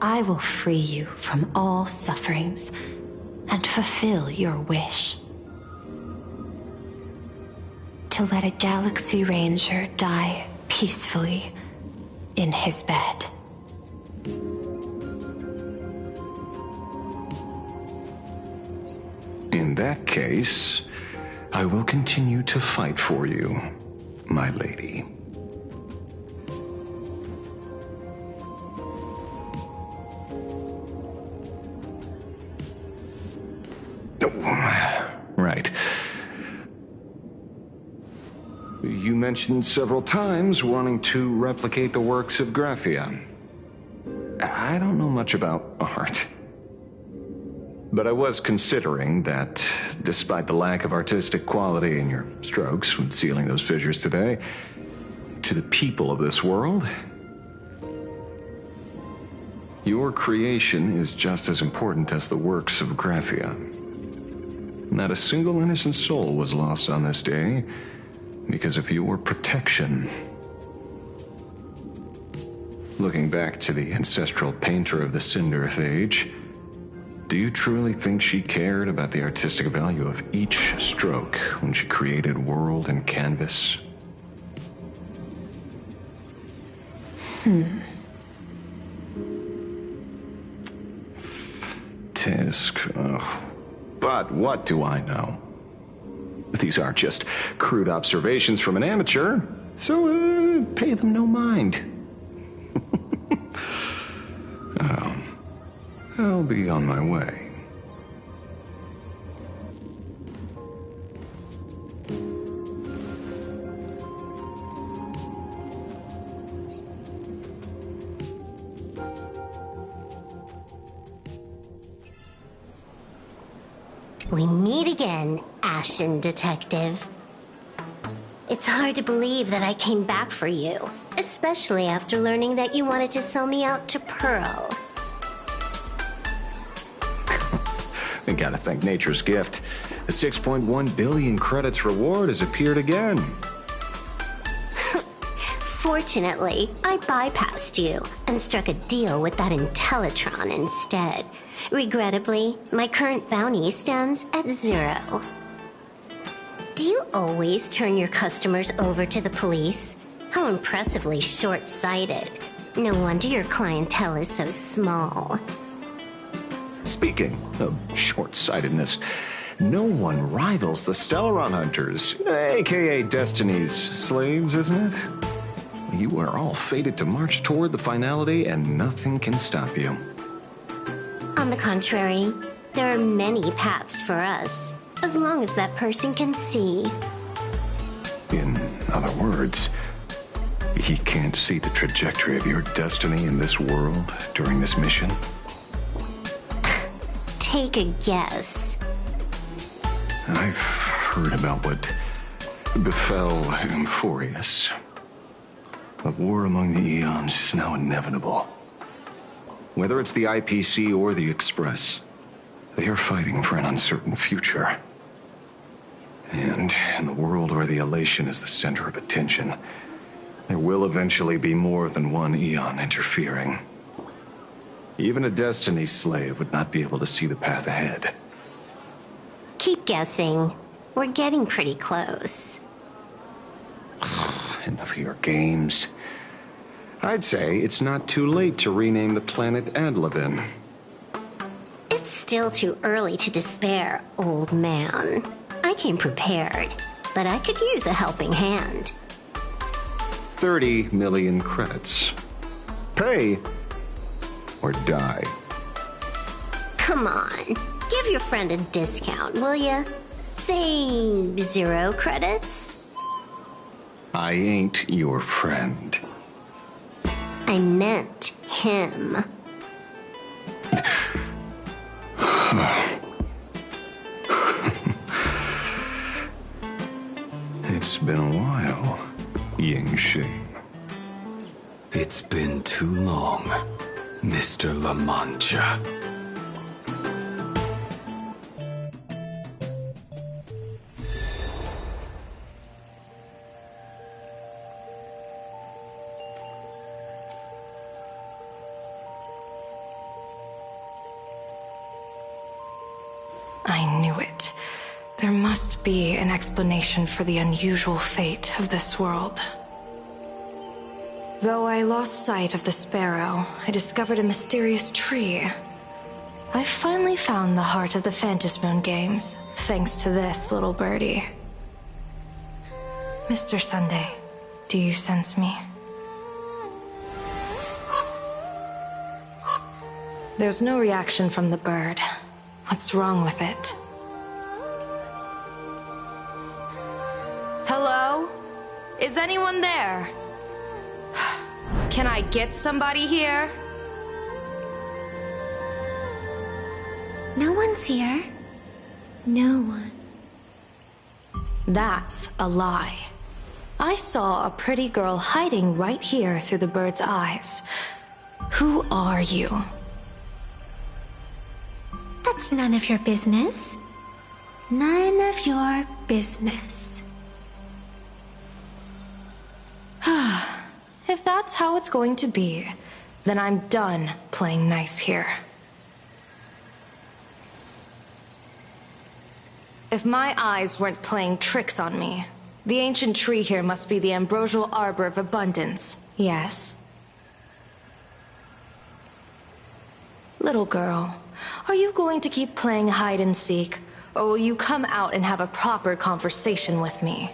I will free you from all sufferings and fulfill your wish. To let a Galaxy Ranger die peacefully in his bed. In that case, I will continue to fight for you, my lady. Right. You mentioned several times wanting to replicate the works of Graphia. I don't know much about art. But I was considering that, despite the lack of artistic quality in your strokes when sealing those fissures today, to the people of this world, your creation is just as important as the works of Graphia. Not a single innocent soul was lost on this day because of your protection. Looking back to the ancestral painter of the Cinderth Age, do you truly think she cared about the artistic value of each stroke when she created world and canvas? Tisk. Oh. But what do I know? These are just crude observations from an amateur, so pay them no mind. I'll be on my way. We meet again, Ashen Detective. It's hard to believe that I came back for you, especially after learning that you wanted to sell me out to Pearl. I gotta thank nature's gift. The 6.1 billion credits reward has appeared again. Fortunately, I bypassed you and struck a deal with that Intellitron instead. Regrettably, my current bounty stands at 0. Do you always turn your customers over to the police? How impressively short-sighted. No wonder your clientele is so small. Speaking of short-sightedness, no one rivals the Stellaron Hunters, aka Destiny's slaves, isn't it? You are all fated to march toward the finality, and nothing can stop you. On the contrary, there are many paths for us, as long as that person can see. In other words, he can't see the trajectory of your destiny in this world during this mission? Take a guess. I've heard about what befell Euphorius. A war among the Eons is now inevitable. Whether it's the IPC or the Express, they are fighting for an uncertain future. And in the world where the elation is the center of attention, there will eventually be more than one Eon interfering. Even a Destiny slave would not be able to see the path ahead. Keep guessing. We're getting pretty close. Enough of your games. I'd say it's not too late to rename the planet Adlevin. It's still too early to despair, old man. I came prepared, but I could use a helping hand. 30 million credits. Pay or die. Come on, give your friend a discount, will ya? Say 0 credits? I ain't your friend. I meant him. It's been a while, Yingxing. It's been too long, Mr. La Mancha. I knew it. There must be an explanation for the unusual fate of this world. Though I lost sight of the sparrow, I discovered a mysterious tree. I finally found the heart of the Phantasmoon games, thanks to this little birdie. Mr. Sunday, do you sense me? There's no reaction from the bird. What's wrong with it? Hello? Is anyone there? Can I get somebody here? No one's here. No one. That's a lie. I saw a pretty girl hiding right here through the bird's eyes. Who are you? That's none of your business. None of your business. If that's how it's going to be, then I'm done playing nice here. If my eyes weren't playing tricks on me, the ancient tree here must be the ambrosial arbor of abundance, yes? Little girl, are you going to keep playing hide and seek, or will you come out and have a proper conversation with me?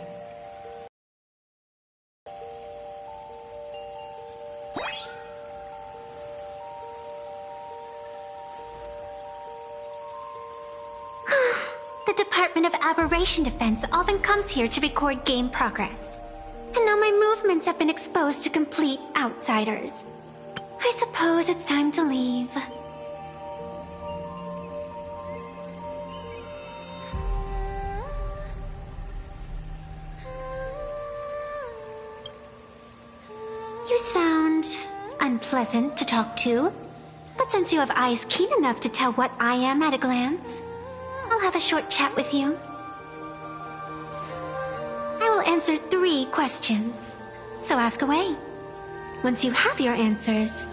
The Department of Aberration Defense often comes here to record game progress. And now my movements have been exposed to complete outsiders. I suppose it's time to leave. You sound unpleasant to talk to, but since you have eyes keen enough to tell what I am at a glance, I'll have a short chat with you. I will answer 3 questions, so ask away. Once you have your answers,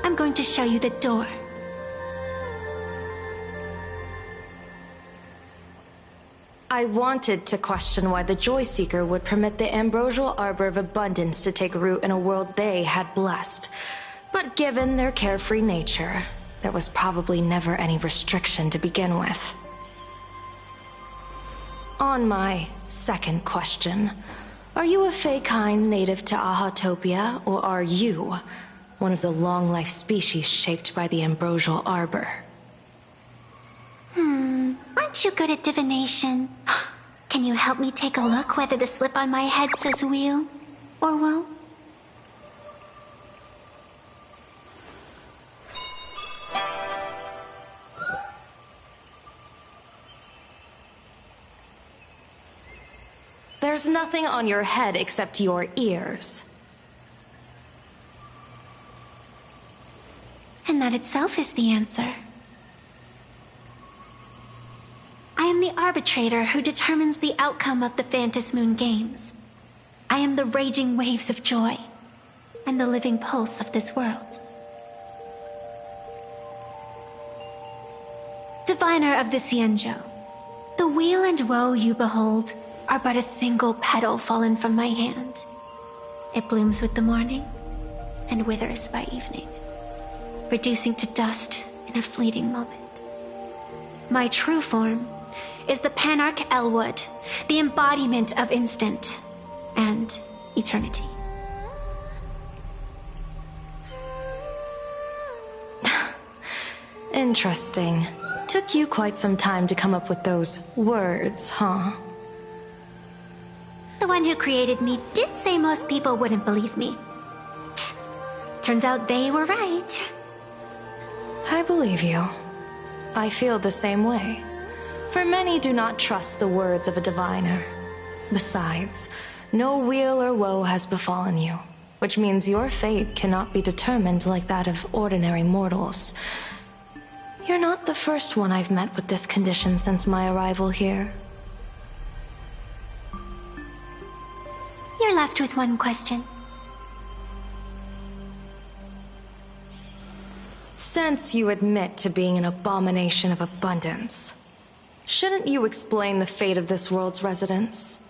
I'm going to show you the door. I wanted to question why the Joy Seeker would permit the ambrosial arbor of abundance to take root in a world they had blessed. But given their carefree nature, there was probably never any restriction to begin with. On my second question, are you a Fey-kind native to Ahatopia, or are you one of the long-life species shaped by the ambrosial arbor? Aren't you good at divination? Can you help me take a look whether the slip on my head says wheel or woe? There's nothing on your head except your ears. And that itself is the answer. I am the arbitrator who determines the outcome of the Phantasmoon games. I am the raging waves of joy, and the living pulse of this world. Diviner of the Xianzhou, the weal and woe you behold are but a single petal fallen from my hand. It blooms with the morning and withers by evening, reducing to dust in a fleeting moment. My true form is the Panarch Elwood, the embodiment of instant and eternity. Interesting. Took you quite some time to come up with those words, huh? The one who created me did say most people wouldn't believe me. Turns out they were right. I believe you. I feel the same way. For many do not trust the words of a diviner. Besides, no weal or woe has befallen you, which means your fate cannot be determined like that of ordinary mortals. You're not the first one I've met with this condition since my arrival here. You're left with one question. Since you admit to being an abomination of abundance, shouldn't you explain the fate of this world's residents?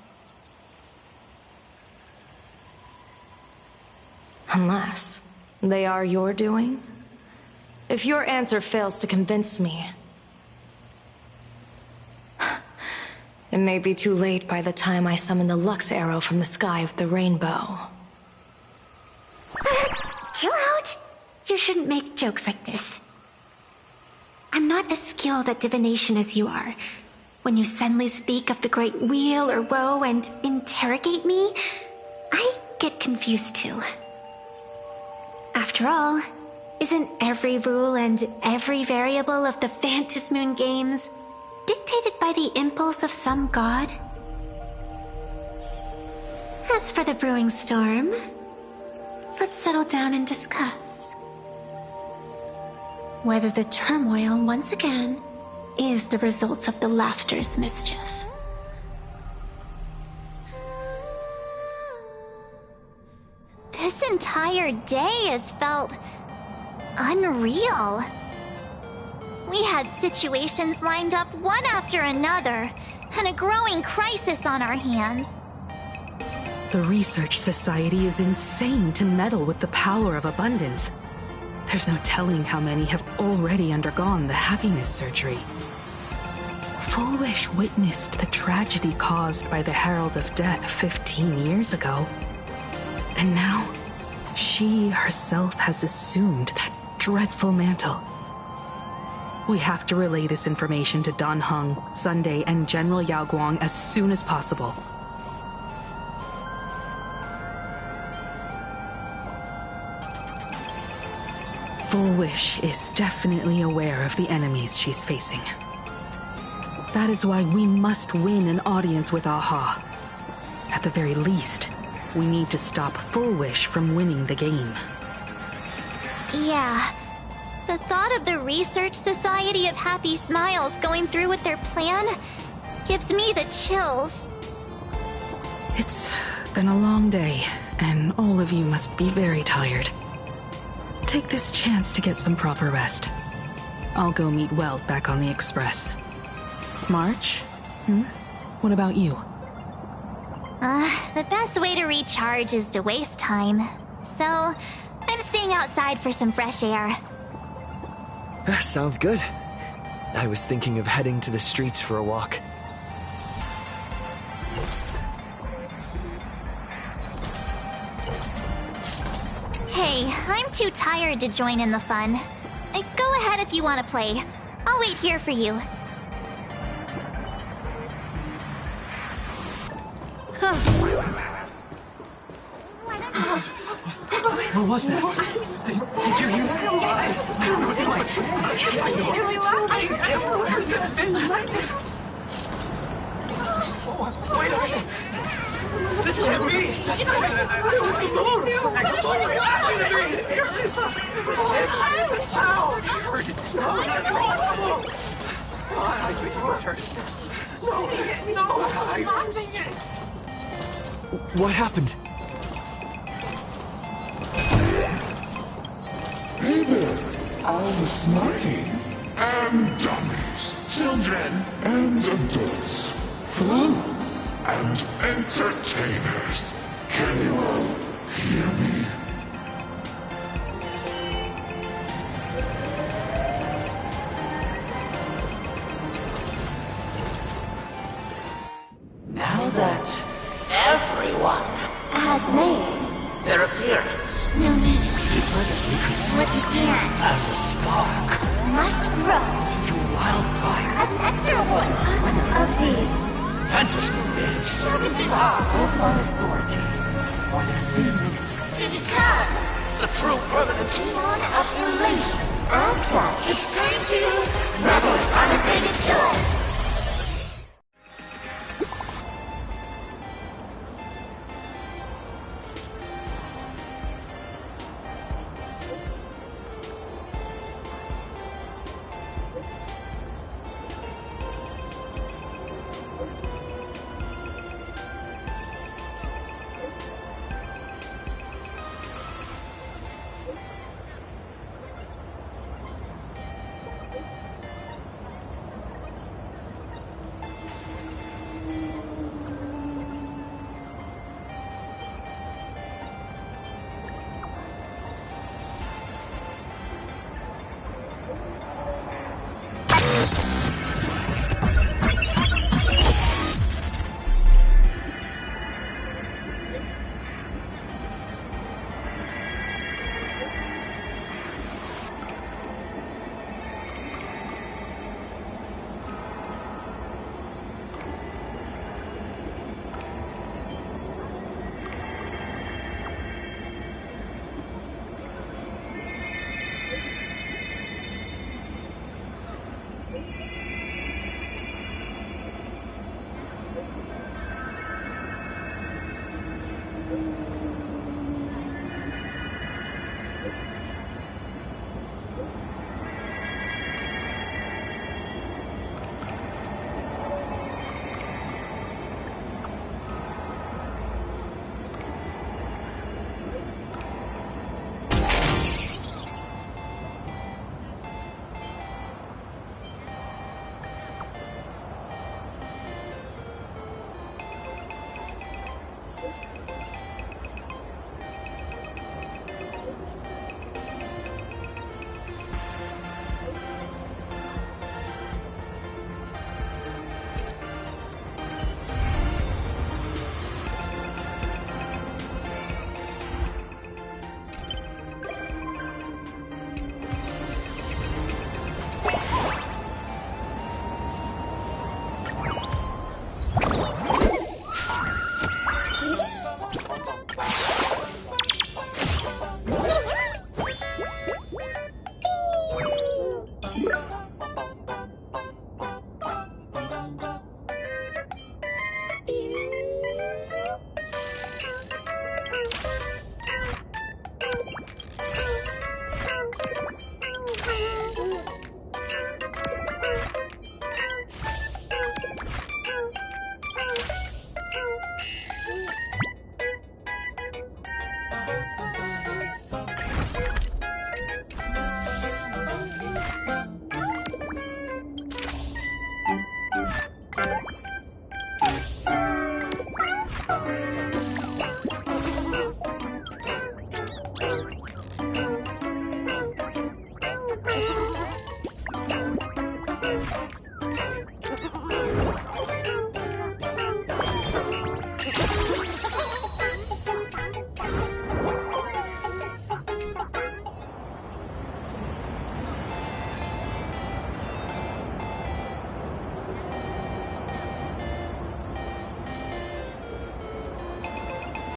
Unless they are your doing? If your answer fails to convince me, it may be too late by the time I summon the Lux Arrow from the sky of the rainbow. Chill out! You shouldn't make jokes like this. I'm not as skilled at divination as you are. When you suddenly speak of the great weal or woe and interrogate me, I get confused too. After all, isn't every rule and every variable of the Phantasmoon games dictated by the impulse of some god? As for the brewing storm, let's settle down and discuss whether the turmoil once again is the result of the laughter's mischief. This entire day has felt unreal. We had situations lined up one after another, and a growing crisis on our hands. The Research Society is insane to meddle with the power of abundance. There's no telling how many have already undergone the happiness surgery. Full Wish witnessed the tragedy caused by the Herald of Death 15 years ago. And now, she herself has assumed that dreadful mantle. We have to relay this information to Dan Heng, Sunday, and General Yao Guang as soon as possible. Full Wish is definitely aware of the enemies she's facing. That is why we must win an audience with Aha. At the very least, we need to stop Full Wish from winning the game. Yeah. The thought of the Research Society of Happy Smiles going through with their plan gives me the chills. It's been a long day, and all of you must be very tired. Take this chance to get some proper rest. I'll go meet Weld back on the Express. March? What about you? The best way to recharge is to waste time. So, I'm staying outside for some fresh air. Sounds good. I was thinking of heading to the streets for a walk. Hey, I'm too tired to join in the fun. Go ahead if you want to play. I'll wait here for you. What was that? Did you hear that? Wait a minute! This can't be! What happened? Hey there, all the smarties and dummies. children and adults, fools and entertainers. Can you all hear me? Now that everyone has made their appearance, no need to keep further secrets what began as a spark must grow into wildfire as an extra one of these fantasy games, servicing all of my authority within minutes to become the true permanent demon of elation. As such, it's time to rebel unabated